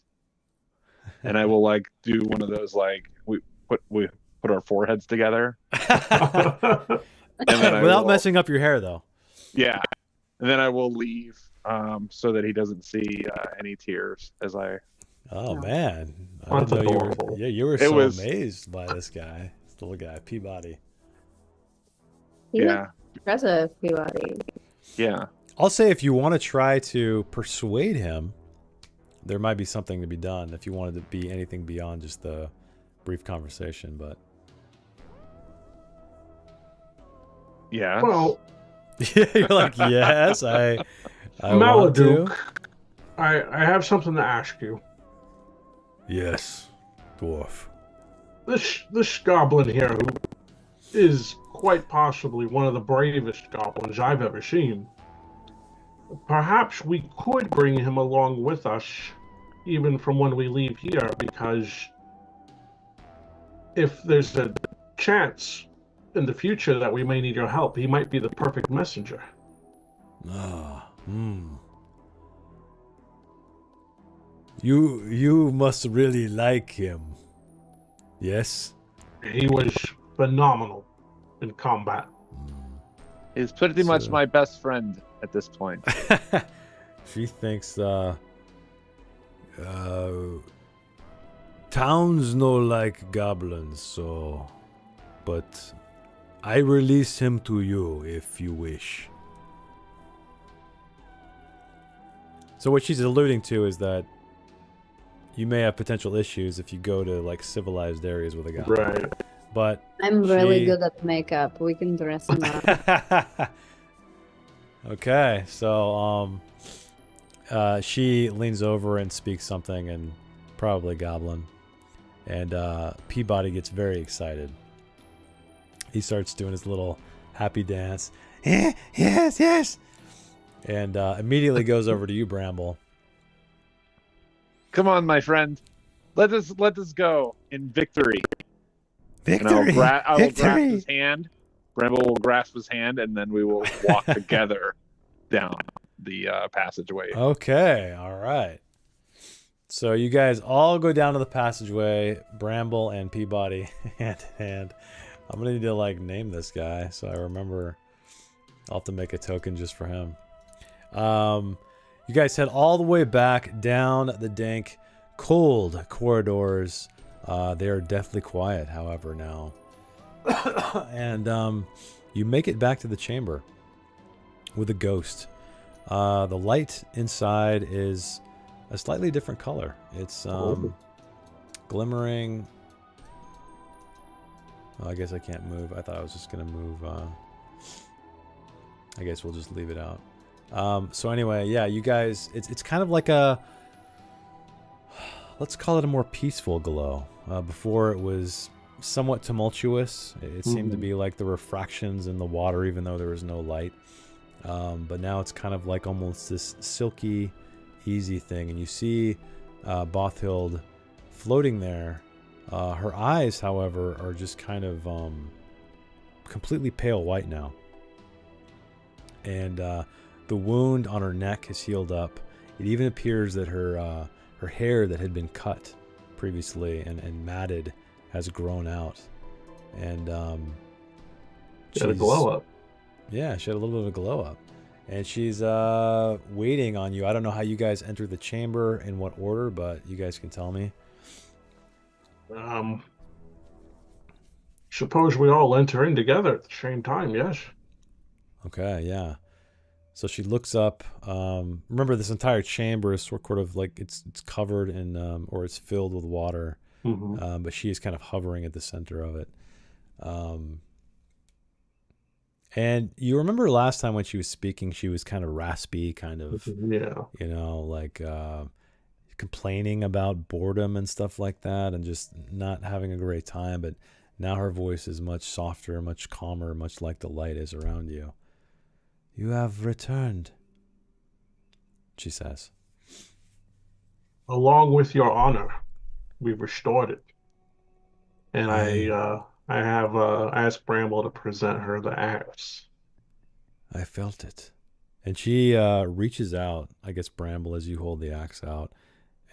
And I will like do one of those like we put our foreheads together. And then Without messing up your hair, though. Yeah. And then I will leave so that he doesn't see any tears as I. Oh, No. man. That's didn't know you adorable. were, you were It so was- amazed by this guy. This little guy, Peabody. He Yeah. looks impressive, Peabody. Yeah. I'll say if you want to try to persuade him, there might be something to be done if you wanted to be anything beyond just the brief conversation, but... Yeah. Well, You're like, yes, I want to. Maladuk, I have something to ask you. Yes, dwarf. This goblin here, who is quite possibly one of the bravest goblins I've ever seen. Perhaps we could bring him along with us, even from when we leave here, because if there's a chance in the future that we may need your help, he might be the perfect messenger. You must really like him. Yes? He was phenomenal in combat. He's pretty much So- my best friend at this point. She thinks, towns no like goblins, so... But I release him to you if you wish. So what she's alluding to is that you may have potential issues if you go to like civilized areas with a goblin. Right. But I'm really She- good at makeup. We can dress him up. okay, so she leans over and speaks something, and probably goblin, and Peabody gets very excited. He starts doing his little happy dance. Yes, and immediately goes over to you, Bramble. Come on, my friend. Let us go in victory. Victory! And I will grasp Victory! his hand. Bramble will grasp his hand, and then we will walk together down the passageway. Okay, all right. So you guys all go down to the passageway, Bramble and Peabody hand in hand. I'm gonna need to like name this guy so I remember. I'll have to make a token just for him. You guys head all the way back down the dank, cold corridors. They are deathly quiet, however, now. And you make it back to the chamber with a ghost. The light inside is a slightly different color. It's glimmering. Oh, I guess I can't move. I thought I was just gonna move. I guess we'll just leave it out. So anyway, yeah, you guys, it's kind of like a, let's call it a more peaceful glow. Before it was somewhat tumultuous. It seemed to be like the refractions in the water, even though there was no light. But now it's kind of like almost this silky, easy thing. And you see Bothild floating there. Her eyes, however, are just kind of completely pale white now. And the wound on her neck has healed up. It even appears that her hair that had been cut previously and matted has grown out. And she had a glow up. Yeah, she had a little bit of a glow up. And she's waiting on you. I don't know how you guys entered the chamber, in what order, but you guys can tell me. Suppose we all enter in together at the same time, yes? Okay, yeah. So she looks up. Remember, this entire chamber is sort of like it's covered in, or it's filled with water. But she is kind of hovering at the center of it. And you remember last time when she was speaking, she was kind of raspy, kind of, you know, like complaining about boredom and stuff like that, and just not having a great time. But now her voice is much softer, much calmer, much like the light is around you. You have returned, she says. Along with your honor, we've restored it. And I have asked Bramble to present her the axe. I felt it. And she reaches out, I guess, Bramble, as you hold the axe out,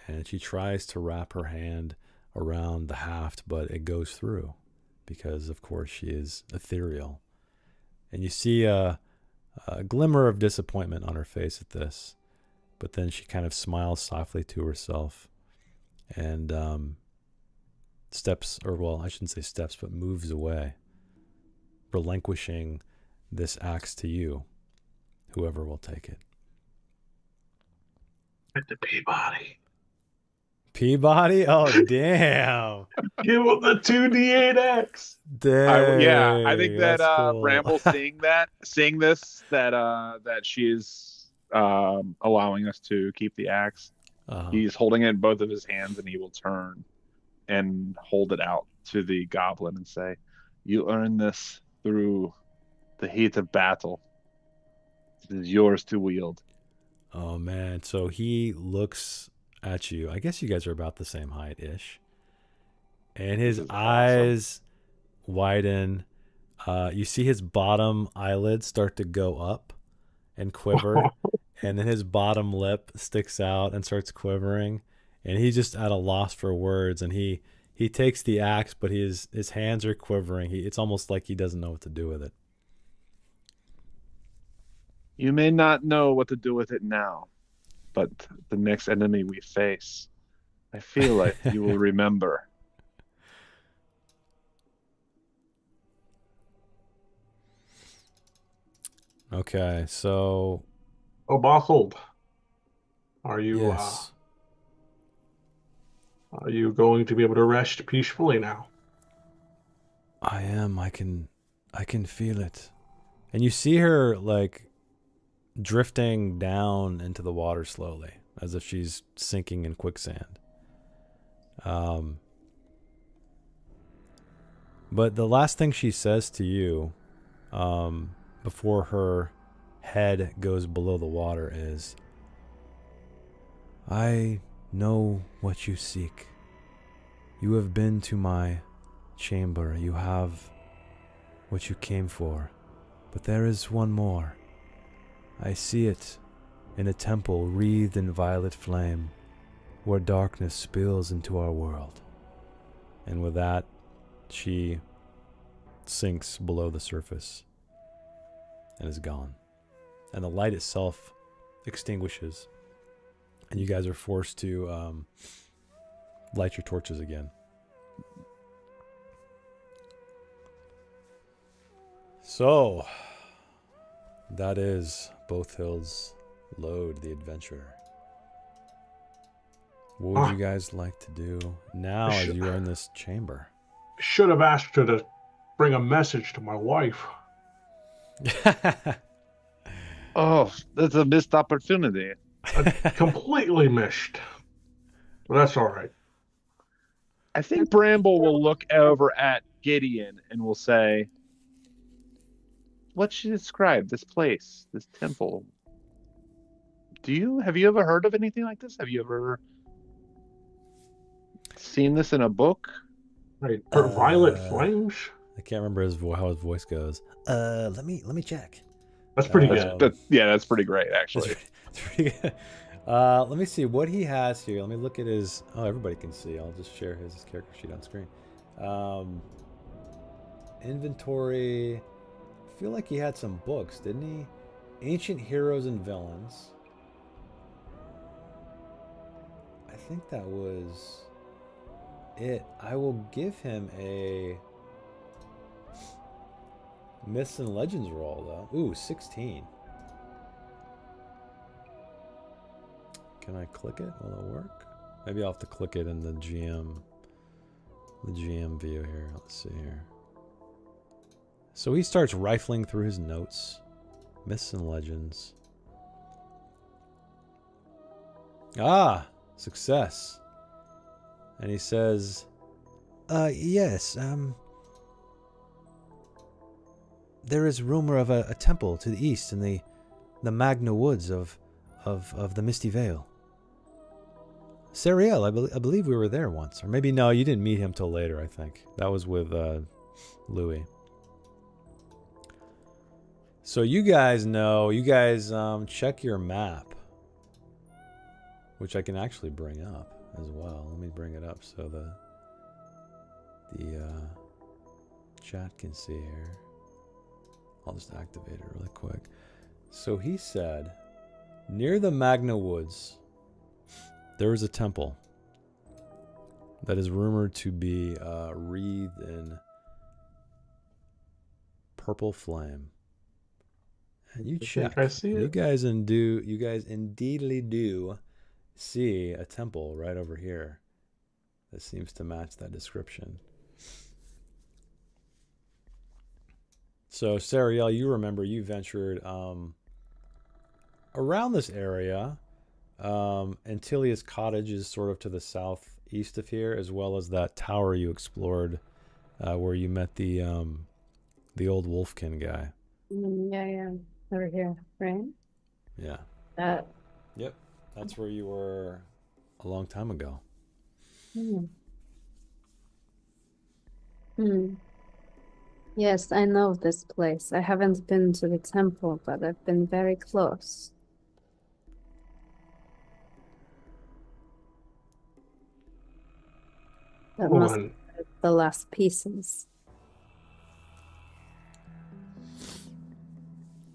and she tries to wrap her hand around the haft, but it goes through because, of course, she is ethereal. And you see a glimmer of disappointment on her face at this, but then she kind of smiles softly to herself and steps, or well, I shouldn't say steps, but moves away, relinquishing this axe to you, whoever will take it. At the Peabody. Peabody? Oh, damn. Give him the 2d8 axe. Dang, I think that cool. Bramble seeing this, that she is allowing us to keep the axe. He's holding it in both of his hands, and he will turn and hold it out to the goblin and say, "You earned this through the heat of battle. It is yours to wield." Oh, man. So he looks at you. I guess you guys are about the same height-ish. And his eyes widen. You see his bottom eyelid start to go up and quiver. And then his bottom lip sticks out and starts quivering. And he's just at a loss for words. And he takes the axe, but his hands are quivering. It's almost like he doesn't know what to do with it. You may not know what to do with it now, but the next enemy we face, I feel like you will remember. Okay, so... Oh, Bothild, are you Yes. are you going to be able to rest peacefully now? I am. I can feel it. And you see her like drifting down into the water slowly, as if she's sinking in quicksand. But the last thing she says to you, before her head goes below the water, is, "I know what you seek. You have been to my chamber. You have what you came for. But there is one more. I see it in a temple wreathed in violet flame, where darkness spills into our world. And with that, she sinks below the surface and is gone. And the light itself extinguishes. And you guys are forced to light your torches again. So, that is Bothild's Load, the adventure. What would you guys like to do now as you are in this chamber? Should have asked her to bring a message to my wife. Oh, that's a missed opportunity. Completely missed. But that's all right. I think Bramble will look over at Gideon and will say, "What should describe this place, this temple? Have you ever heard of anything like this? Have you ever seen this in a book?" Right. Violet flames? I can't remember how his voice goes. Let me check. That's pretty good. That's pretty great, actually. That's pretty good. Let me see what he has here. Let me look at his. Oh, everybody can see. I'll just share his character sheet on screen. Inventory. I feel like he had some books, didn't he? Ancient Heroes and Villains. I think that was it. I will give him a Myths and Legends roll, though. Ooh, 16. Can I click it? Will it work? Maybe I'll have to click it in the GM view here. Let's see here. So he starts rifling through his notes. Myths and Legends. Ah, success. And he says, yes, there is rumor of a temple to the east in the Magna Woods of the Misty Vale. Sariel, I believe we were there once. Or maybe, no, you didn't meet him till later, I think. That was with Louis. So you guys know, check your map. Which I can actually bring up as well. Let me bring it up so the chat can see here. I'll just activate it really quick. So he said, near the Magna Woods, there is a temple that is rumored to be wreathed in purple flame. And you check. I see it. You guys indeedly do see a temple right over here that seems to match that description. So, Sariel, you remember you ventured around this area. Antilia's cottage is sort of to the southeast of here, as well as that tower you explored where you met the old Wolfkin guy. Yeah. Over here, right? Yeah. Yep. That's where you were a long time ago. Yes, I know this place. I haven't been to the temple, but I've been very close. That must be the last pieces.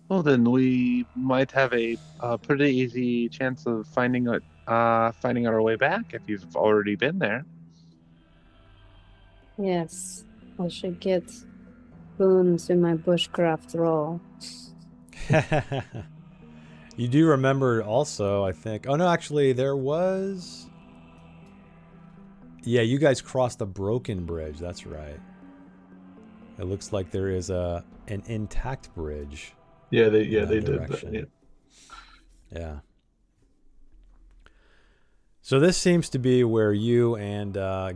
Well, then we might have a pretty easy chance of finding our way back if you've already been there. Yes, I should get boons in my bushcraft roll. You do remember also, I think. Oh, no, actually, there was... Yeah, you guys crossed the broken bridge. That's right. It looks like there is an intact bridge. Yeah, they did that. Yeah. So this seems to be where you and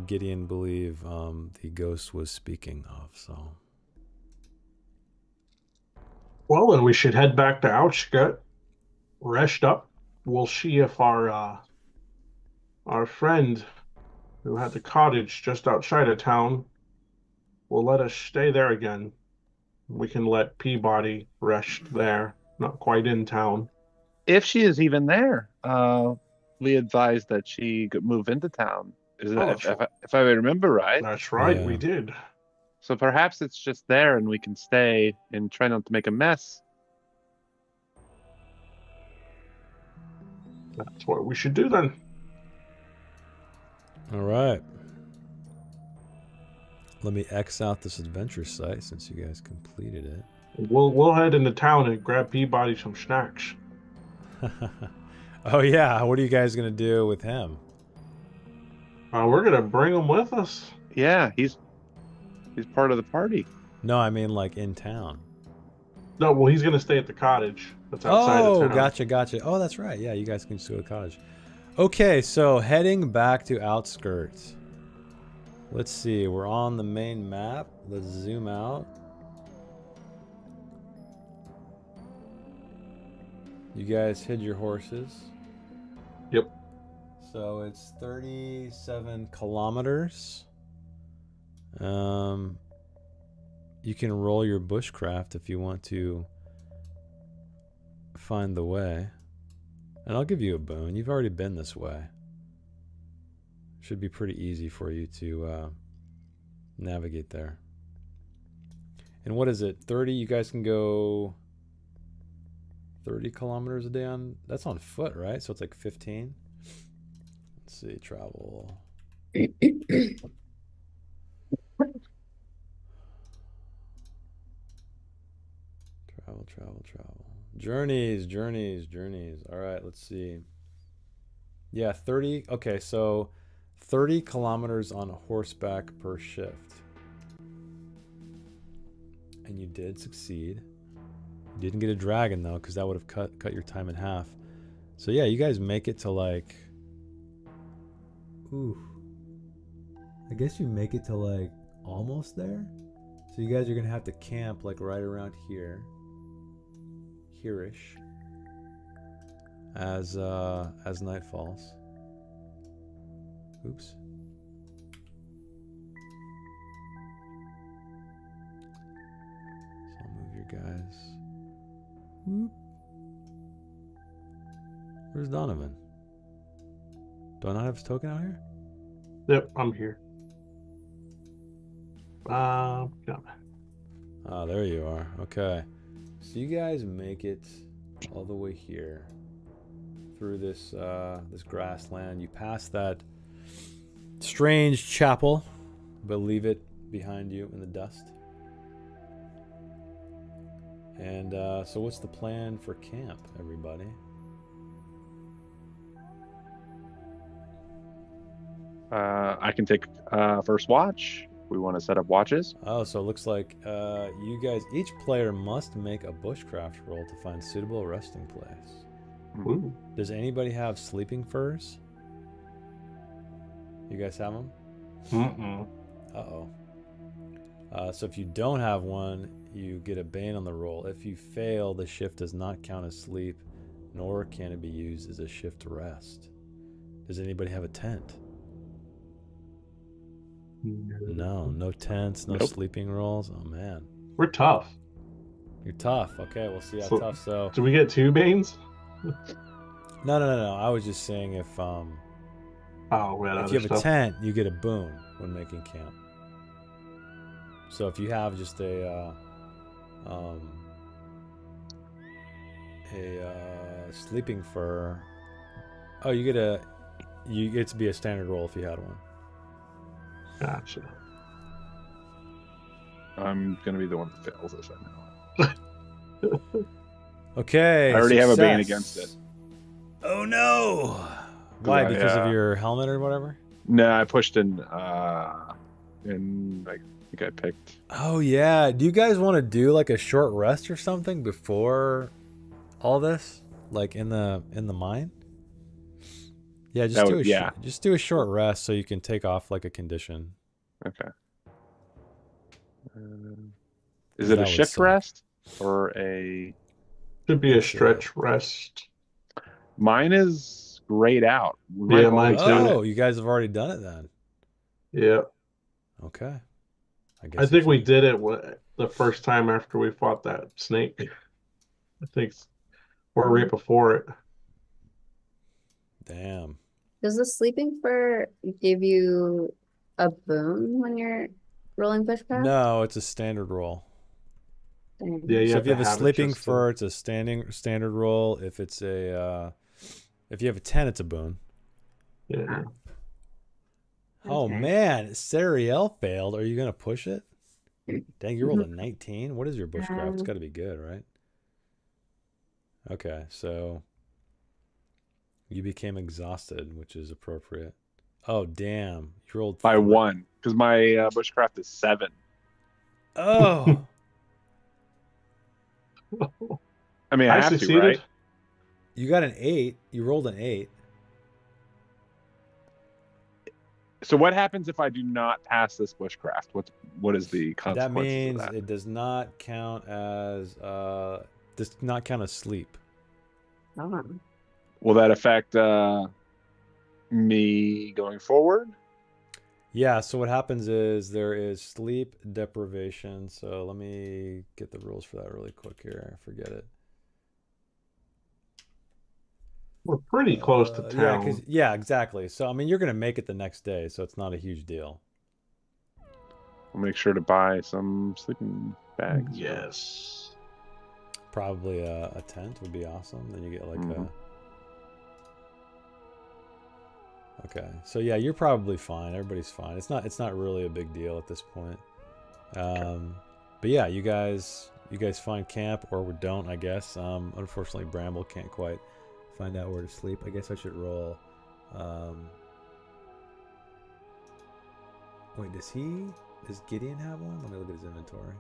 Gideon believe the ghost was speaking of. So. Well, then we should head back to Outskirts, rest up. We'll see if our our friend who had the cottage just outside of town will let us stay there again. We can let Peabody rest there, not quite in town. If she is even there, we advised that she could move into town. Is Oh, that, if I remember right? that's right, we Yeah. did. So perhaps it's just there and we can stay and try not to make a mess. That's what we should do then. All right. Let me X out this adventure site since you guys completed it. We'll head into town and grab Peabody some snacks. Oh yeah, what are you guys gonna do with him? We're gonna bring him with us. Yeah, he's part of the party. No, I mean like in town. No, well, he's gonna stay at the cottage that's outside of Oh, town. gotcha. Oh, that's right. Yeah, you guys can just go to cottage. Okay, so heading back to outskirts. Let's see, we're on the main map. Let's zoom out. You guys hid your horses. Yep. So it's 37 kilometers. You can roll your bushcraft if you want to find the way. And I'll give you a boon. You've already been this way. Should be pretty easy for you to navigate there. And what is it? 30? You guys can go 30 kilometers a day on... That's on foot, right? So it's like 15. Let's see. Travel. Travel. Journeys. All right, let's see. Yeah, 30. Okay, so 30 kilometers on horseback per shift. And you did succeed. You didn't get a dragon, though, because that would have cut your time in half. So, yeah, you guys make it to, like... Ooh. I guess you make it to, like, almost there. So you guys are going to have to camp, like, right around here. Here-ish. As night falls. Oops. So I'll move your guys. Whoop. Where's Donovan? Do I not have his token out here? Yep, I'm here. Yeah. Ah, there you are. Okay. So you guys make it all the way here through this this grassland. You pass that strange chapel, but leave it behind you in the dust. And so what's the plan for camp, everybody? I can take first watch. We want to set up watches. Oh, so it looks like you guys, each player must make a bushcraft roll to find suitable resting place. Ooh. Does anybody have sleeping furs? You guys have them? Mm-mm. Uh-oh. So if you don't have one, you get a bane on the roll. If you fail, the shift does not count as sleep, nor can it be used as a shift rest. Does anybody have a tent? No tents, no Nope. sleeping rolls. Oh man, We're tough. you're tough. Okay, we'll see how So- tough. So Do we get 2 banes? no. I was just saying if Oh, we had if other you have a stuff. tent, you get a boon when making camp. So if you have just a sleeping fur, oh, you get to be a standard roll if you had one. Gotcha. I'm gonna be the one that fails this. I know. Okay. I already have a bane success. against it. Oh no! Why? Yeah, Because yeah. of your helmet or whatever? No, I pushed in I think I picked. Oh yeah. Do you guys want to do like a short rest or something before all this? Like in the mine? Yeah, just That do would- a yeah. just do a short rest so you can take off like a condition. Okay. Is it That a would shift suck. rest or a? Should be a It's, stretch rest. Mine is grayed out. We might Yeah, have already mine done Oh, it. you guys have already done it then. Yeah. Okay. I guess I you think we should- did it the first time after we fought that snake. I think, or right before it. Damn. Does the sleeping fur give you a boon when you're rolling bushcraft? No, it's a standard roll. Dang. Yeah, you So have if you to have a have it sleeping just to- fur, it's a standard roll. If it's a if you have a 10, it's a boon. Yeah. Oh Okay. man, Sariel failed. Are you gonna push it? Dang, you rolled a 19. What is your bushcraft? It's got to be good, right? Okay, so you became exhausted, which is appropriate. Oh damn, you rolled By 3. 1, because my bushcraft is 7. Oh, I mean, I I have to, succeeded. right? you got an 8. You rolled an 8. So what happens if I do not pass this bushcraft? What is the That consequences means of that? it does not count as sleep. Oh. Will that affect me going forward? Yeah, so what happens is there is sleep deprivation. So let me get the rules for that really quick here. I forget it. We're pretty close to town. Yeah, exactly. So I mean, you're gonna make it the next day, so it's not a huge deal. I'll make sure to buy some sleeping bags. Yes. Probably a tent would be awesome. Then you get like Mhm. Okay, so yeah, you're probably fine. Everybody's fine. It's not really a big deal at this point. But yeah, you guys find camp or we don't, I guess. Unfortunately, Bramble can't quite find out where to sleep. I guess I should roll. Wait, does Gideon have one? Let me look at his inventory.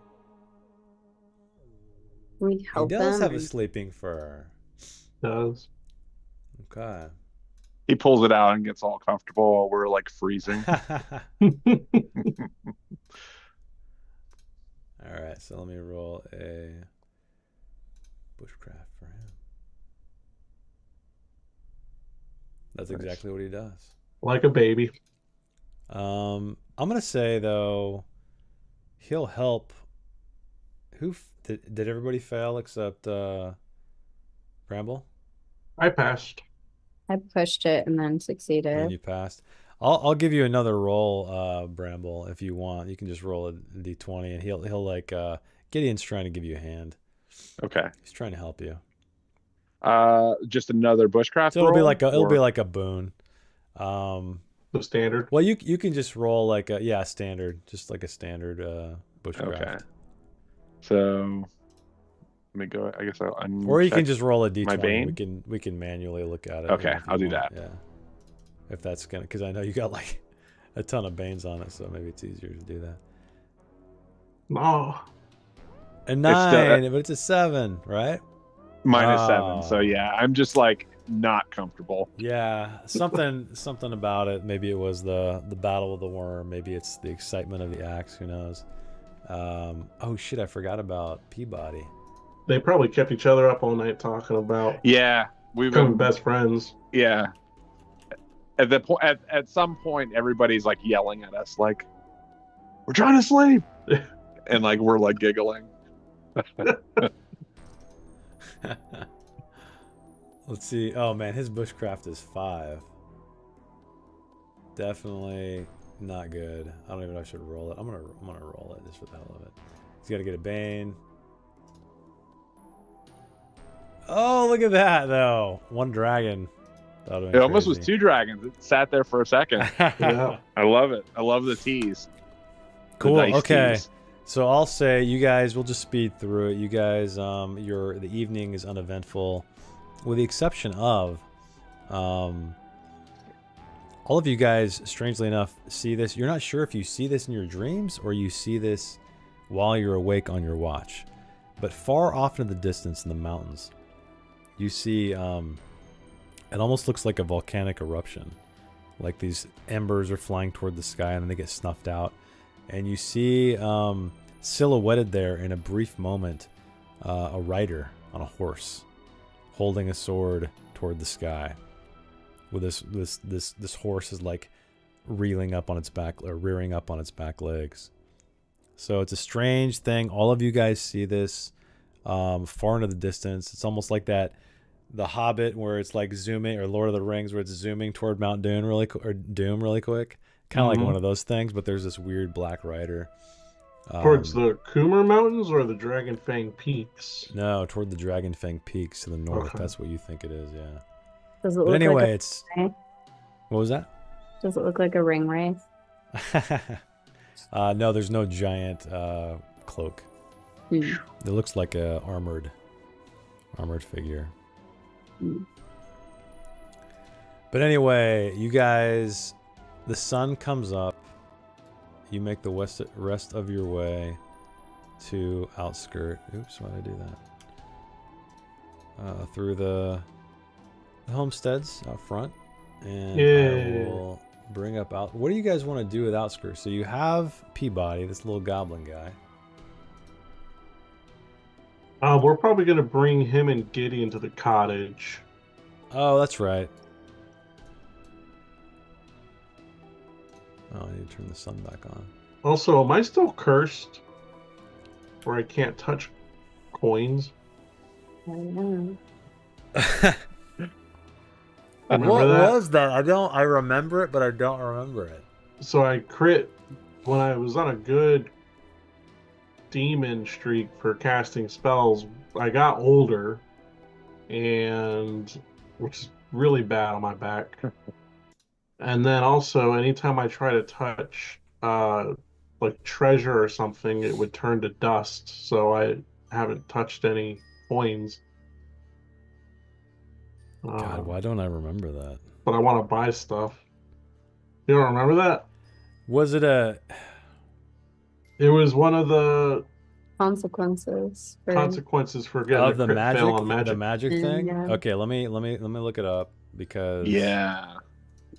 Can we He help does them? have a sleeping fur. Does. Okay. He pulls it out and gets all comfortable while we're like freezing. All right, so let me roll a bushcraft for him. That's Nice. exactly what he does. Like a baby. I'm gonna say though, he'll help. Did everybody fail except Bramble? I passed. I pushed it and then And succeeded. you passed. I'll give you another roll, Bramble, if you want. You can just roll a d20, and he'll like Gideon's trying to give you a hand. Okay. He's trying to help you. Just another bushcraft. So it'll be roll, like or- a boon. The standard. Well, you can just roll like a standard, just like a standard bushcraft. Okay. So let me go. I guess I'll uncheck. Or you can just roll a d20. Bane? We can manually look at it. Okay, if you I'll do want. that. Yeah. If that's gonna, because I know you got like a ton of Banes on it, so maybe it's easier to do that. Oh, A It's still- 9, but it's a 7, right? minus 7. So Oh. yeah, I'm just like not comfortable. Yeah, something about it. Maybe it was the battle of the worm. Maybe it's the excitement of the axe. Who knows? Oh shit, I forgot about Peabody. they probably kept each other up all night talking about Yeah, we've becoming been best friends. Yeah. At the point, at some point, everybody's like yelling at us, like, "We're trying to sleep," and like we're like giggling. Let's see. Oh man, his bushcraft is 5. Definitely not good. I don't even know if I should roll it. I'm gonna roll it just for the hell of it. He's got to get a Bane. Oh, look at that though. One dragon. That would've It been almost was crazy. 2 dragons. It sat there for a second. Yeah. I love it. I love the tease. The Cool. dice Okay. tease. So I'll say you guys, we'll just speed through it. You guys, the evening is uneventful, with the exception of, all of you guys, strangely enough, see this. You're not sure if you see this in your dreams or you see this while you're awake on your watch, but far off in the distance in the mountains, you see, it almost looks like a volcanic eruption. Like these embers are flying toward the sky and then they get snuffed out. And you see silhouetted there in a brief moment a rider on a horse holding a sword toward the sky. with this horse is like reeling up on its back or rearing up on its back legs. So it's a strange thing. All of you guys see this far into the distance. It's almost like that The Hobbit where it's like zooming, or Lord of the Rings where it's zooming toward Mount Doom really quick. Kind of like one of those things, but there's this weird black rider. Towards the Coomer Mountains or the Dragonfang Peaks? No, toward the Dragonfang Peaks to the north. Okay. That's what you think it is, yeah. Does it But look anyway, like it's... a What was that? Does it look like a ring wraith? No, there's no giant cloak. Hmm. It looks like a armored figure. Hmm. But anyway, you guys, the sun comes up. You make the rest of your way to outskirt. Oops, why did I do that? Through the homesteads out front, and I will bring up out. What do you guys want to do with outskirts? So you have Peabody, this little goblin guy. We're probably going to bring him and Gideon to the cottage. Oh, that's right. Oh, I need to turn the sun back on. Also, am I still cursed? Where I can't touch coins? I don't know. Remember that? Was that? I remember it, but I don't remember it. So I crit when I was on a good demon streak for casting spells. I got older, and which is really bad on my back. And then also, anytime I try to touch like treasure or something, it would turn to dust. So I haven't touched any coins. God, why don't I remember that? But I want to buy stuff. You don't remember that? Was it a... It was one of the Consequences. consequences for getting of a the crit fail on magic. the magic thing? Yeah. Okay, let me look it up because Yeah.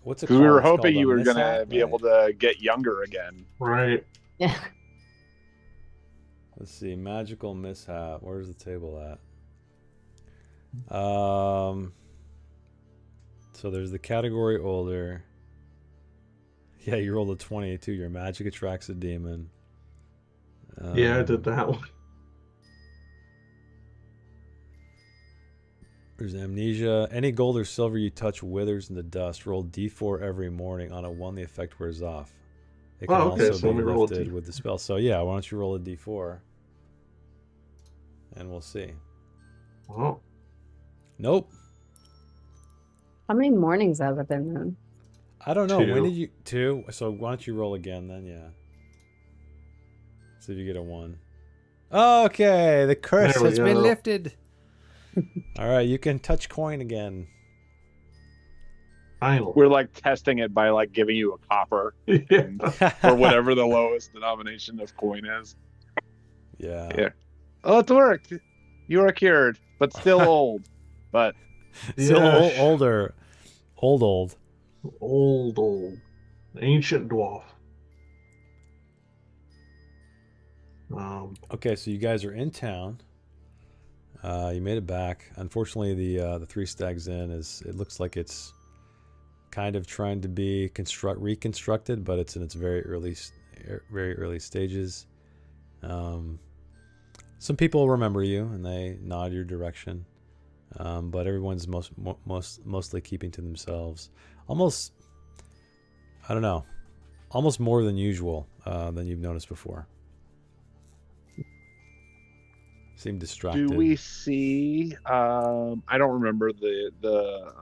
what's it We called? were It's hoping called you a were going to mishap? be able to get younger again. Right. Yeah. Let's see, magical mishap. Where's the table at? So there's the category older. Yeah, you rolled a 22. Your magic attracts a demon. Yeah, I did that one. There's amnesia. Any gold or silver you touch withers in the dust. Roll d4 every morning. On a 1, the effect wears off. It can Okay, also so let be me roll a lifted D4. with the spell. So yeah, why don't you roll a d4? And we'll see. Well, Nope. How many mornings have it been then? I don't know. When 2. did you... 2? So why don't you roll again then? Yeah. See if you get a 1. Okay, the curse There we has been go. lifted. All right, you can touch coin again. finally. We're like testing it by like giving you a copper Yeah. or whatever the lowest denomination of coin is. Yeah. Yeah. Oh, it worked. You are cured, but still old. But Still Yeah. older. Old. Old. Ancient dwarf. Okay, so you guys are in town. You made it back. Unfortunately, the Three Stags Inn it looks like it's kind of trying to be reconstructed, but it's in its very early stages. Some people remember you and they nod your direction, but everyone's mostly keeping to themselves. Almost, I don't know, almost more than usual than you've noticed before. Seem distracted. do we see? I don't remember the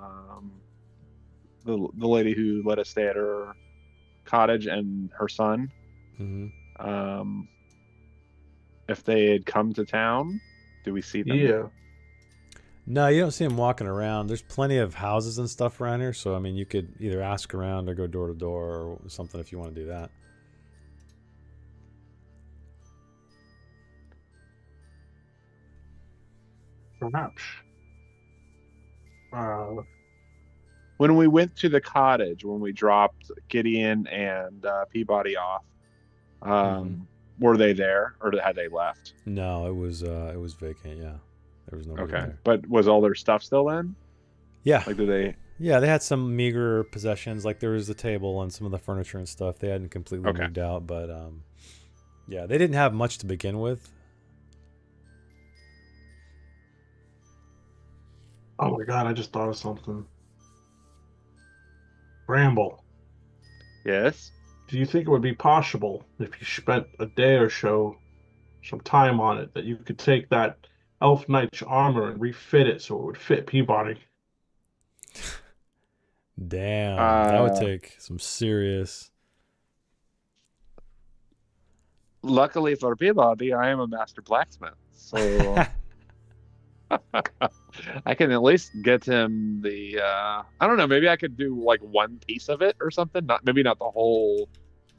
lady who let us stay at her cottage and her son. Mm-hmm. If they had come to town, do we see them? yeah. No, you don't see them walking around. There's plenty of houses and stuff around here, so I mean, you could either ask around or go door to door or something if you want to do that. Perhaps. When we went to the cottage, when we dropped Gideon and Peabody off, were they there or had they left? No, it was vacant. Yeah, there was nobody Okay, there. but was all their stuff still in? Yeah, Like, did they? Yeah, they had some meager possessions. Like there was the table and some of the furniture and stuff. They hadn't completely Okay. moved out, but yeah, they didn't have much to begin with. Oh my god, I just thought of something. Bramble, Yes. do you think it would be possible if you spent a day or so, some time on it, that you could take that Elf Knight's armor and refit it so it would fit Peabody? Damn, that would Uh, take some serious. luckily for Peabody, I am a master blacksmith, so I can at least get him the. I don't know. Maybe I could do like one piece of it or something. Not maybe not the whole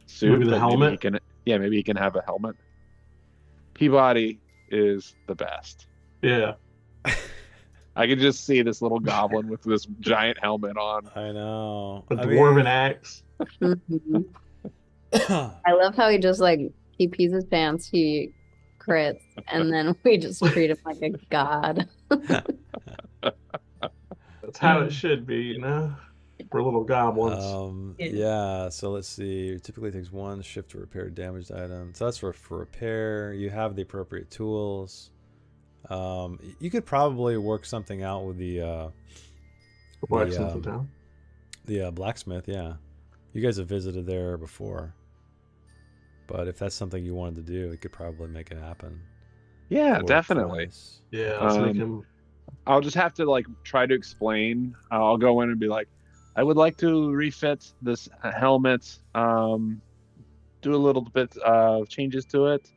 suit, Maybe the but maybe he helmet? can. Yeah, maybe he can have a helmet. Peabody is the best. Yeah. I could just see this little goblin with this giant helmet on. I know. A I dwarven axe. Mhm. I love how he just like he pees his pants, he crits, and then we just treat him like a god. That's how it should be, you know? For little goblins. Yeah, so let's see. It typically takes 1 shift to repair damaged items. So that's for repair. You have the appropriate tools. You could probably work something out with the Blacksmith in town. blacksmith. Yeah, you guys have visited there before, but if that's something you wanted to do, you could probably make it happen. Yeah, for a definitely. price. Yeah, let's make Um, him. I'll just have to like try to explain. I'll go in and be like, I would like to refit this helmet, do a little bit of changes to it,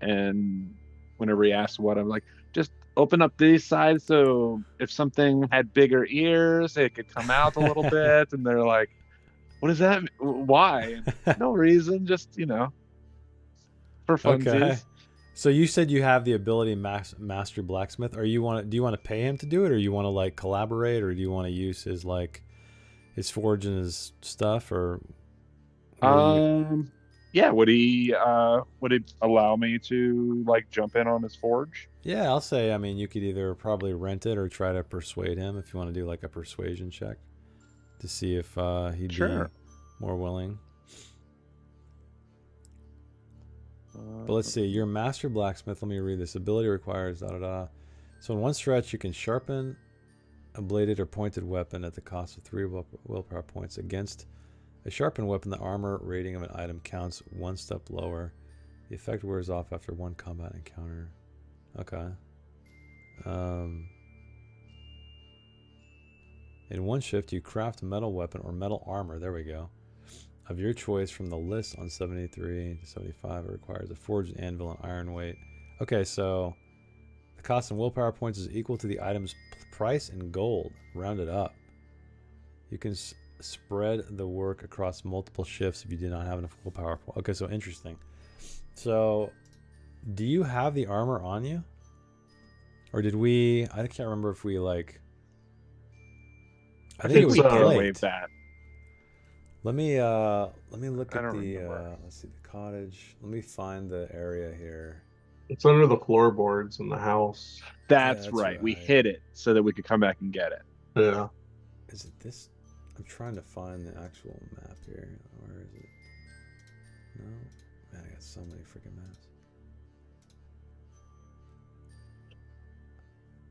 and whenever he asks what, I'm like, just open up these sides so if something had bigger ears, it could come out a little bit. And they're like, what is that? Why? And, no reason, just for funsies. Okay. So you said you have the ability master blacksmith. Do you want to pay him to do it, or you want to like collaborate, or do you want to use his his forge and his stuff, or Yeah, would he allow me to like jump in on his forge? Yeah, I'll say, I mean, you could either probably rent it or try to persuade him if you want to do like a persuasion check to see if he'd be more willing. But let's see, your master blacksmith, let me read this. Ability requires da da da. So in one stretch, you can sharpen a bladed or pointed weapon at the cost of 3 willpower points. Against a sharpened weapon, the armor rating of an item counts 1 step lower. The effect wears off after 1 combat encounter. Okay. In one shift, you craft a metal weapon or metal armor. There we go. Of your choice from the list on 73 to 75. It requires a forged anvil and iron weight. Okay, so the cost in willpower points is equal to the item's price in gold, rounded up. You can spread the work across multiple shifts if you do not have enough willpower. Okay, so interesting. So, do you have the armor on you? Or did we... I can't remember if we, like... I think it was waved that. Let me look at the let's see, the cottage. Let me find the area here. It's under the floorboards in the house. That's right. We hid it so that we could come back and get it. Yeah. Is it this? I'm trying to find the actual map here. Where is it? No. Man, I got so many freaking maps.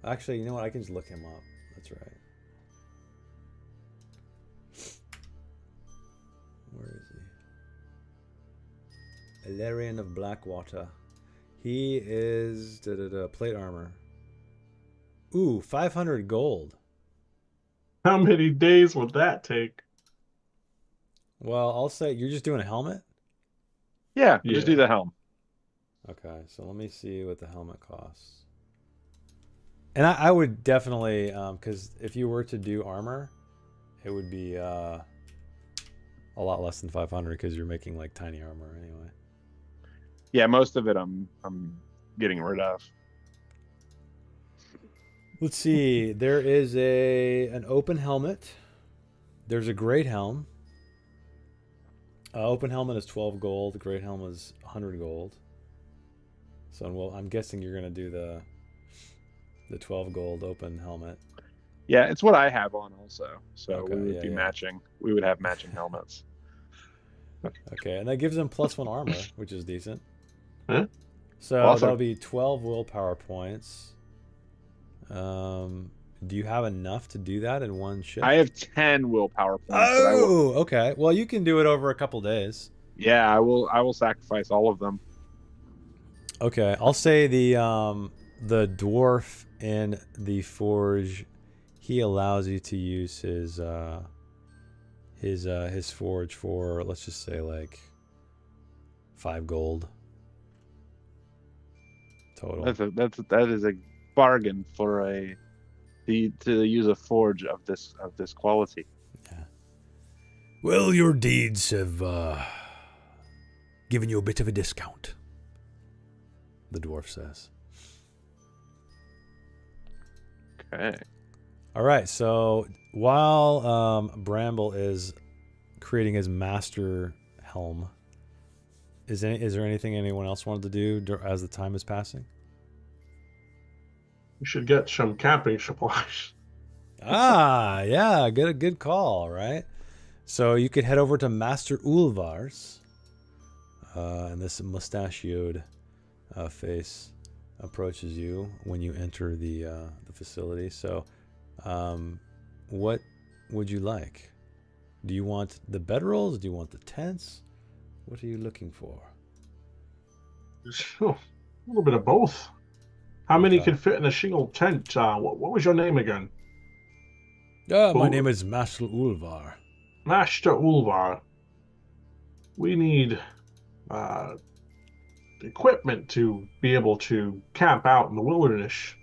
Actually, you know what? I can just look him up. That's right. Where is he? Illyrian of Blackwater. He is plate armor. Ooh, 500 gold. How many days would that take? Well, I'll say you're just doing a helmet? Yeah, just do the helm. Okay, so let me see what the helmet costs. And I would definitely, because if you were to do armor, it would be a lot less than 500 because you're making like tiny armor anyway. Yeah, most of it I'm getting rid of. Let's see. There is an open helmet. There's a great helm. Open helmet is 12 gold. Great helm is 100 gold. So, well, I'm guessing you're gonna do the 12 gold open helmet. Yeah, it's what I have on also. So Okay, we would yeah, be yeah. matching. We would have matching helmets. Okay, and that gives him +1 armor, which is decent. Huh? So Awesome. that'll be 12 willpower points. Do you have enough to do that in one shift? I have 10 willpower points, but I will. Oh, okay. Well, you can do it over a couple days. Yeah, I will. I will sacrifice all of them. Okay, I'll say the dwarf in the forge, he allows you to use his forge for, let's just say, like 5 gold total. That is a bargain for to use a forge of this quality. Yeah. Well, your deeds have given you a bit of a discount, the dwarf says. Okay. All right, so while Bramble is creating his master helm, is there anything anyone else wanted to do as the time is passing? We should get some camping supplies. Ah, yeah, good call, right? So you could head over to Master Ulvar's, and this mustachioed face approaches you when you enter the facility. So, what would you like? Do you want the bedrolls? Do you want the tents? What are you looking for? A little bit of both. How many Okay. could fit in a single tent? What was your name again? My name is Master Ulvar. Master Ulvar. We need equipment to be able to camp out in the wilderness.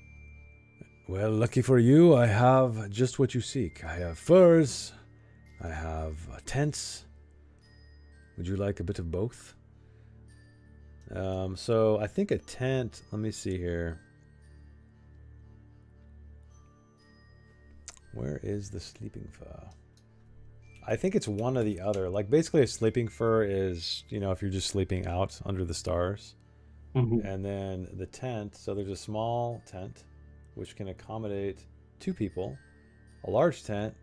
Well, lucky for you, I have just what you seek. I have furs. I have tents. Would you like a bit of both? So I think a tent, let me see here. Where is the sleeping fur? I think it's one or the other. Like basically a sleeping fur is, if you're just sleeping out under the stars. Mm-hmm. And then the tent, so there's a small tent which can accommodate 2 people. A large tent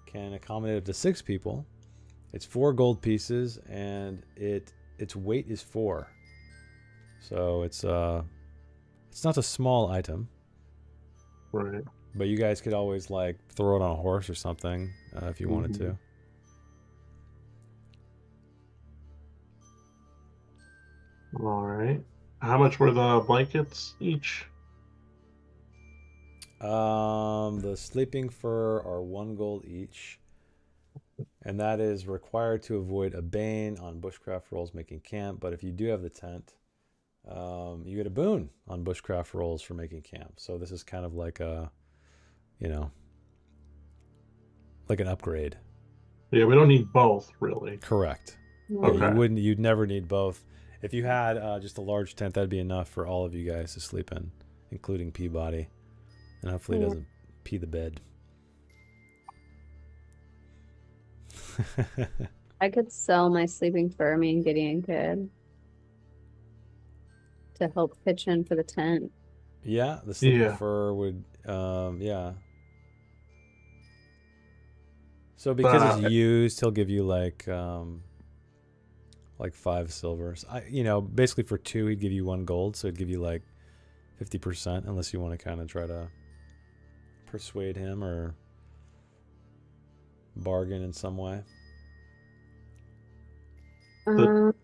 can accommodate up to 6 people. It's 4 gold pieces and its weight is 4. So it's not a small item. Right. But you guys could always like throw it on a horse or something if you wanted to. All right. How much were the blankets each? The sleeping fur are 1 gold each. And that is required to avoid a bane on bushcraft rolls making camp. But if you do have the tent, you get a boon on bushcraft rolls for making camp. So this is kind of like a, like an upgrade. Yeah, we don't need both, really. Correct. Okay. Yeah, you'd never need both. If you had just a large tent, that'd be enough for all of you guys to sleep in, including Peabody. And hopefully it doesn't pee the bed. I could sell my sleeping fur, me and Gideon could, to help pitch in for the tent. Yeah, the sleeping fur would, yeah. So because it's used, he'll give you like 5 silvers. Basically for 2, he'd give you 1 gold, so he'd give you like 50%, unless you want to kind of try to persuade him or bargain in some way. What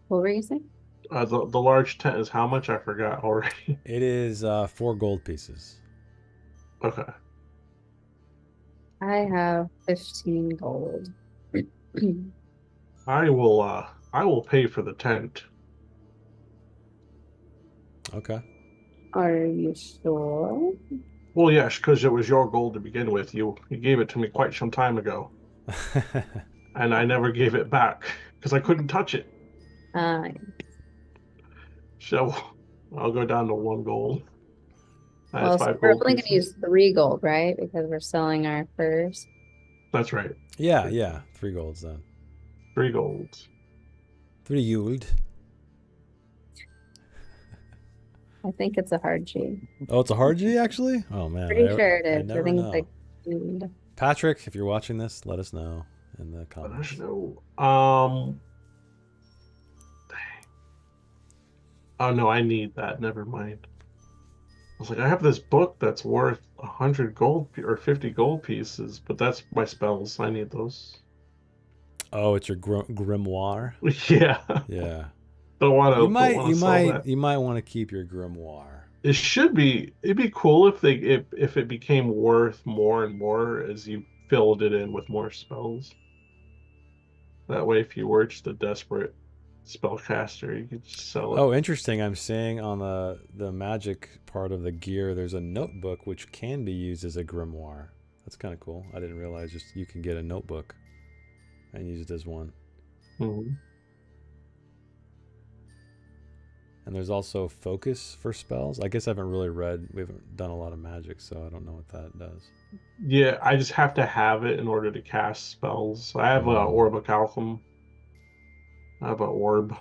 were you saying? The large tent is how much? I forgot already. It is 4 gold pieces. Okay. I have 15 gold. I will pay for the tent. Okay. Are you sure? Well, yes, because it was your gold to begin with. You gave it to me quite some time ago. And I never gave it back because I couldn't touch it. So I'll go down to 1 gold. Well, so we're only going to use 3 gold, right? Because we're selling our furs. That's right. Yeah. 3 golds then. 3 golds. 3 gold. I think it's a hard G. Oh, it's a hard G actually. Oh man, Pretty sure it I is. I never think know. it's like food. Patrick, if you're watching this, let us know in the I comments. don't know. Oh no, I need that. Never mind. I was like, I have this book that's worth 100 gold or 50 gold pieces, but that's my spells. I need those. Oh, it's your grimoire. Yeah, Yeah. don't want You to sell that. might want to keep your grimoire. It should be. It'd be cool if it became worth more and more as you filled it in with more spells. That way, if you were just a desperate spellcaster, you could just sell it. Oh, interesting. I'm seeing on the magic part of the gear, there's a notebook which can be used as a grimoire. That's kind of cool. I didn't realize just you can get a notebook and use it as one. Mhm. And there's also focus for spells. I guess I haven't really read. We haven't done a lot of magic, so I don't know what that does. Yeah, I just have to have it in order to cast spells. So I have a Orb of Calcum. I have an orb.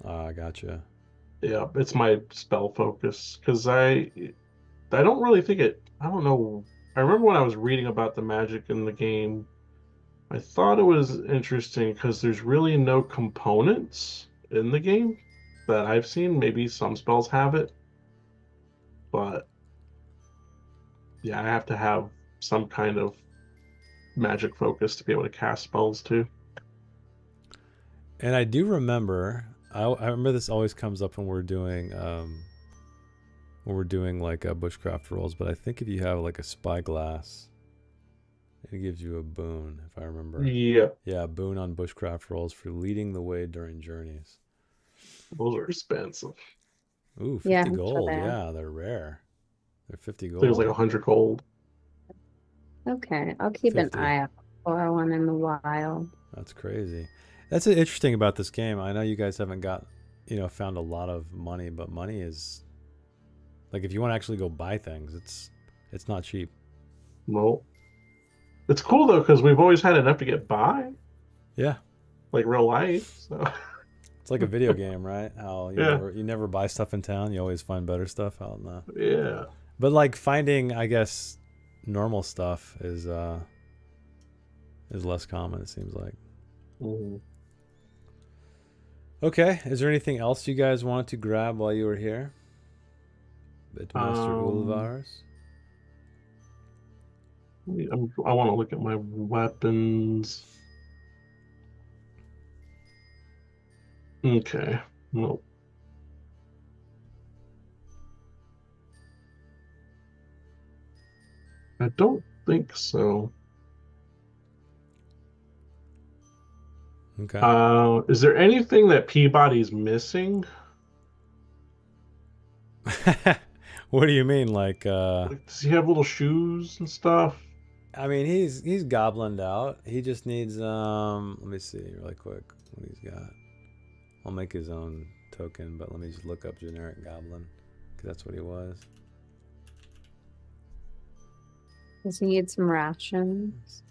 Ah, gotcha. Yeah, it's my spell focus because I don't really think it. I don't know. I remember when I was reading about the magic in the game, I thought it was interesting because there's really no components in the game that I've seen. Maybe some spells have it, but yeah, I have to have some kind of magic focus to be able to cast spells too. And I do remember. I remember this always comes up when we're doing like bushcraft rolls. But I think if you have like a spyglass, it gives you a boon. If I remember. Yeah, Yeah, a boon on bushcraft rolls for leading the way during journeys. those are expensive. Ooh, 50 Yeah, I'm sure gold. they are. Yeah, they're rare. They're 50 I think it was gold. like 100 gold. Okay, I'll keep 50. an eye out for one in the wild. That's crazy. That's interesting about this game. I know you guys haven't found a lot of money, but money is like if you want to actually go buy things, it's not cheap. Well, it's cool though because we've always had enough to get by, Yeah, like real life. So it's like a video game, right? How Yeah. you never buy stuff in town, you always find better stuff out in the. yeah. But like finding, I guess, normal stuff is less common. It seems like. Mhm. Okay, is there anything else you guys wanted to grab while you were here? Bitmaster Ulvars? I want to look at my weapons. Okay. Nope. I don't think so. Okay. Is there anything that Peabody's missing? What do you mean? Like, Like, does he have little shoes and stuff? I mean, he's goblined out. He just needs let me see really quick what he's got. I'll make his own token, but let me just look up generic goblin because that's what he was. Does he need some rations?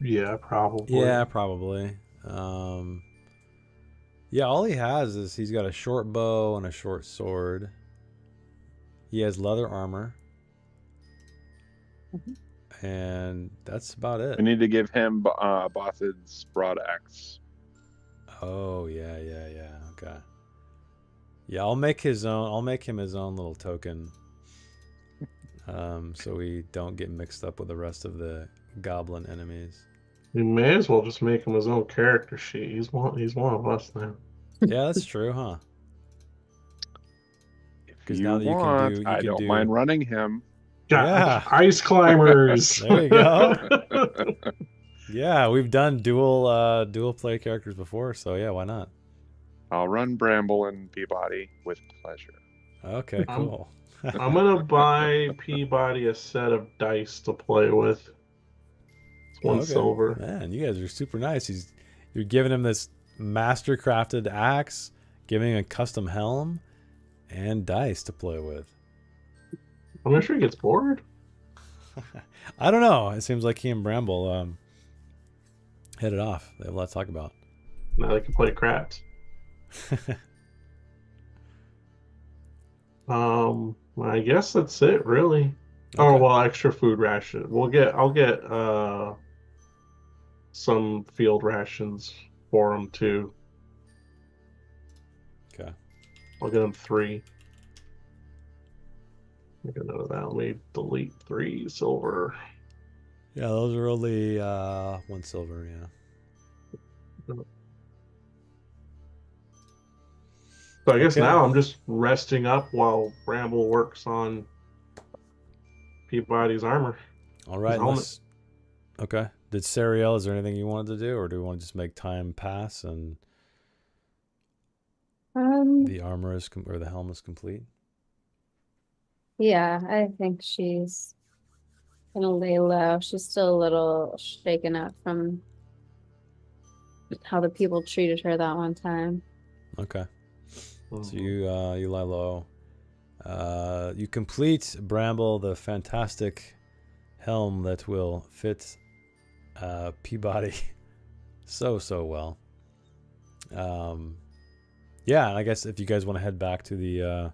Yeah, probably. Yeah, probably. Yeah, all he has is he's got a short bow and a short sword. He has leather armor. And that's about it. We need to give him Bothild's broad axe. Oh, yeah. Okay. Yeah, I'll make him his own little token. So we don't get mixed up with the rest of the goblin enemies. We may as well just make him his own character sheet. He's one of us now. Yeah, that's true, huh? If you now that want, I don't mind running him. Yeah. Ice climbers. There you go. Yeah, we've done dual play characters before, so yeah, why not? I'll run Bramble and Peabody with pleasure. Okay, cool. I'm gonna buy Peabody a set of dice to play with. It's one silver. Man, you guys are super nice. You're giving him this master crafted axe, giving him a custom helm, and dice to play with. I'm not sure he gets bored. I don't know. It seems like he and Bramble hit it off. They have a lot to talk about. Now they can play craps. I guess that's it, really. Oh, Okay. well, extra food ration. I'll get some field rations for them too. Okay. I'll get them 3. Make a note of that. Let me delete 3 silver. Yeah, those are only 1 silver. Yeah. So I guess Okay. now I'm just resting up while Bramble works on Peabody's armor, All his right. helmet. Unless. Okay. Did Sariel? Is there anything you wanted to do, or do we want to just make time pass and Um, the armor is or the helm is complete? yeah, I think she's gonna lay low. She's still a little shaken up from how the people treated her that one time. Okay. So Mhm. you lie low. You complete Bramble the fantastic helm that will fit Peabody so well. Yeah, and I guess if you guys want to head back to the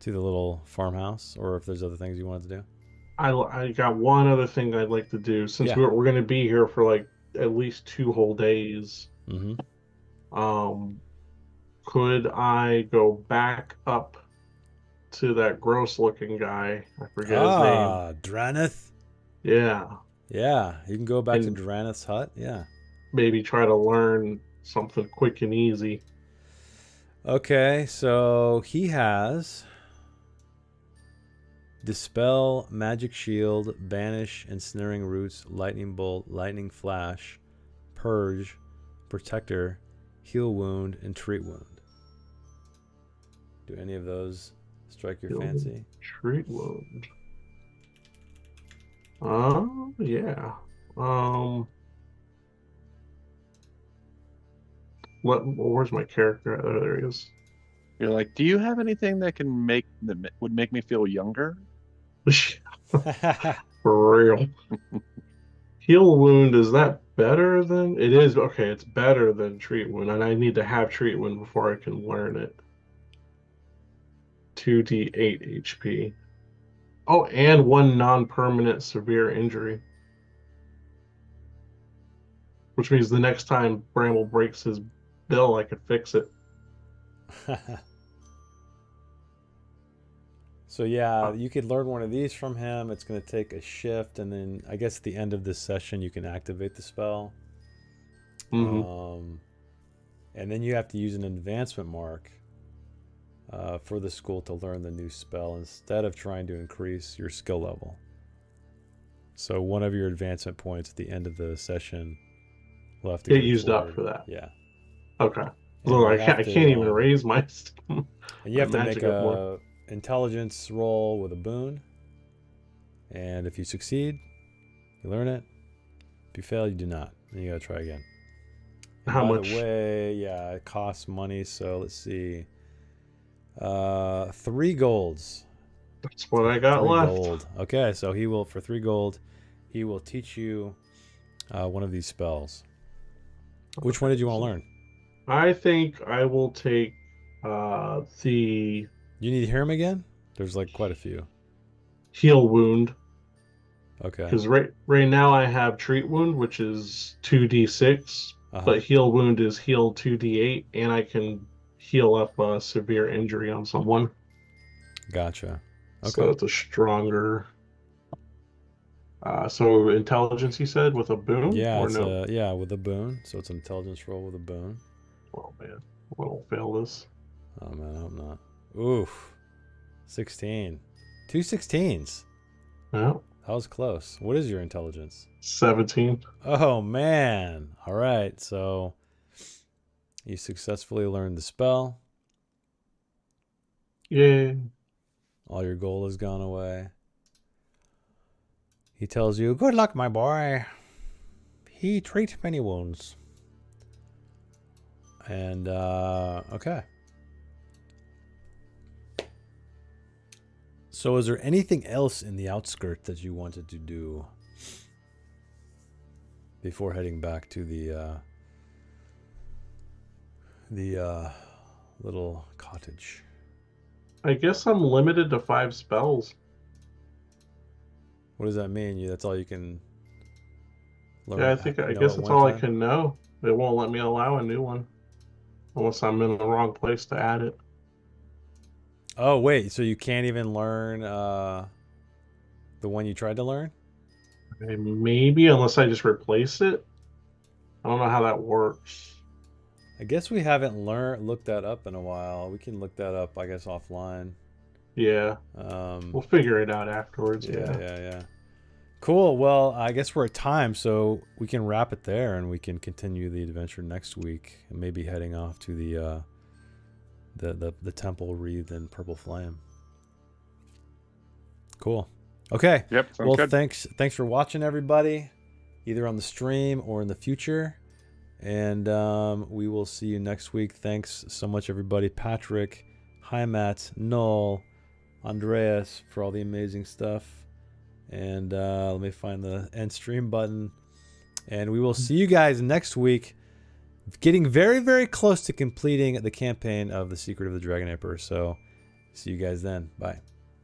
little farmhouse, or if there's other things you wanted to do. I got one other thing I'd like to do since Yeah. we're going to be here for like at least 2 whole days. Mm-hmm. Um, could I go back up to that gross looking guy? I forget his name. Draneth. Yeah, Yeah, you can go back to and Draneth's hut. Yeah. maybe try to learn something quick and easy. Okay, so he has Dispel, Magic Shield, Banish, Ensnaring Roots, Lightning Bolt, Lightning Flash, Purge, Protector, Heal Wound, and Treat Wound. Do any of those strike your fancy? Treat wound. Yeah. Where's my character? Oh, there he is. You're like, do you have anything that would make me feel younger? For real. Heal wound, is that better than it is? Okay, it's better than treat wound, and I need to have treat wound before I can learn it. 2d8 HP. Oh, and 1 non-permanent severe injury. Which means the next time Bramble breaks his bill, I could fix it. So yeah, you could learn one of these from him. It's going to take a shift, and then I guess at the end of this session you can activate the spell. Mm-hmm. And then you have to use an advancement mark for the school to learn the new spell instead of trying to increase your skill level. So one of your advancement points at the end of the session will have to Get go used up toward. for that. Yeah. Okay. And So you I have can't even to raise my and you my have to make magic up more. a intelligence roll with a boon. And if you succeed, you learn it. If you fail, you do not. And you gotta try again. And How by much? the way, yeah, it costs money, so let's see. 3 golds. That's what I got 3 left. gold. Okay, so he will, for 3 gold, he will teach you one of these spells. Which one did you want to learn? I think I will take the You need to hear him again? There's like quite a few. heal wound. Okay. Because right now I have treat wound, which is 2d6, Uh-huh. but heal wound is heal 2d8, and I can heal up a severe injury on someone. Gotcha. Okay. So it's a stronger. So intelligence, you said, with a boon, Yeah, or it's no? with a boon. So it's an intelligence roll with a boon. Oh man, I won't fail this. Oh man, I hope not. Oof. 16. 2 16s. No, That was close. What is your intelligence? 17. Oh man. All right. So you successfully learned the spell. Yay. All your gold has gone away. He tells you, "Good luck, my boy. He treats many wounds." And okay. So is there anything else in the outskirts that you wanted to do before heading back to the little cottage? I guess I'm limited to 5 spells. What does that mean? That's all you can learn. Yeah, I know guess at that's one all I time? can know. It won't let me allow a new one unless I'm in the wrong place to add it. Oh wait, so you can't even learn the one you tried to learn? Maybe unless I just replace it. I don't know how that works. I guess we haven't looked that up in a while. We can look that up, I guess, offline. Yeah, Um, we'll figure it out afterwards. yeah, Yeah. yeah, yeah. Cool. Well, I guess we're at time, so we can wrap it there, and we can continue the adventure next week, and maybe heading off to the temple wreathed in purple flame. Cool. Okay. Yep. Sounds Well, good. thanks for watching, everybody, either on the stream or in the future, and we will see you next week. Thanks so much, everybody. Patrick, hi Matt, Noel, Andreas, for all the amazing stuff. And let me find the end stream button. And we will see you guys next week, getting very, very close to completing the campaign of The Secret of the Dragon Emperor. So see you guys then. Bye.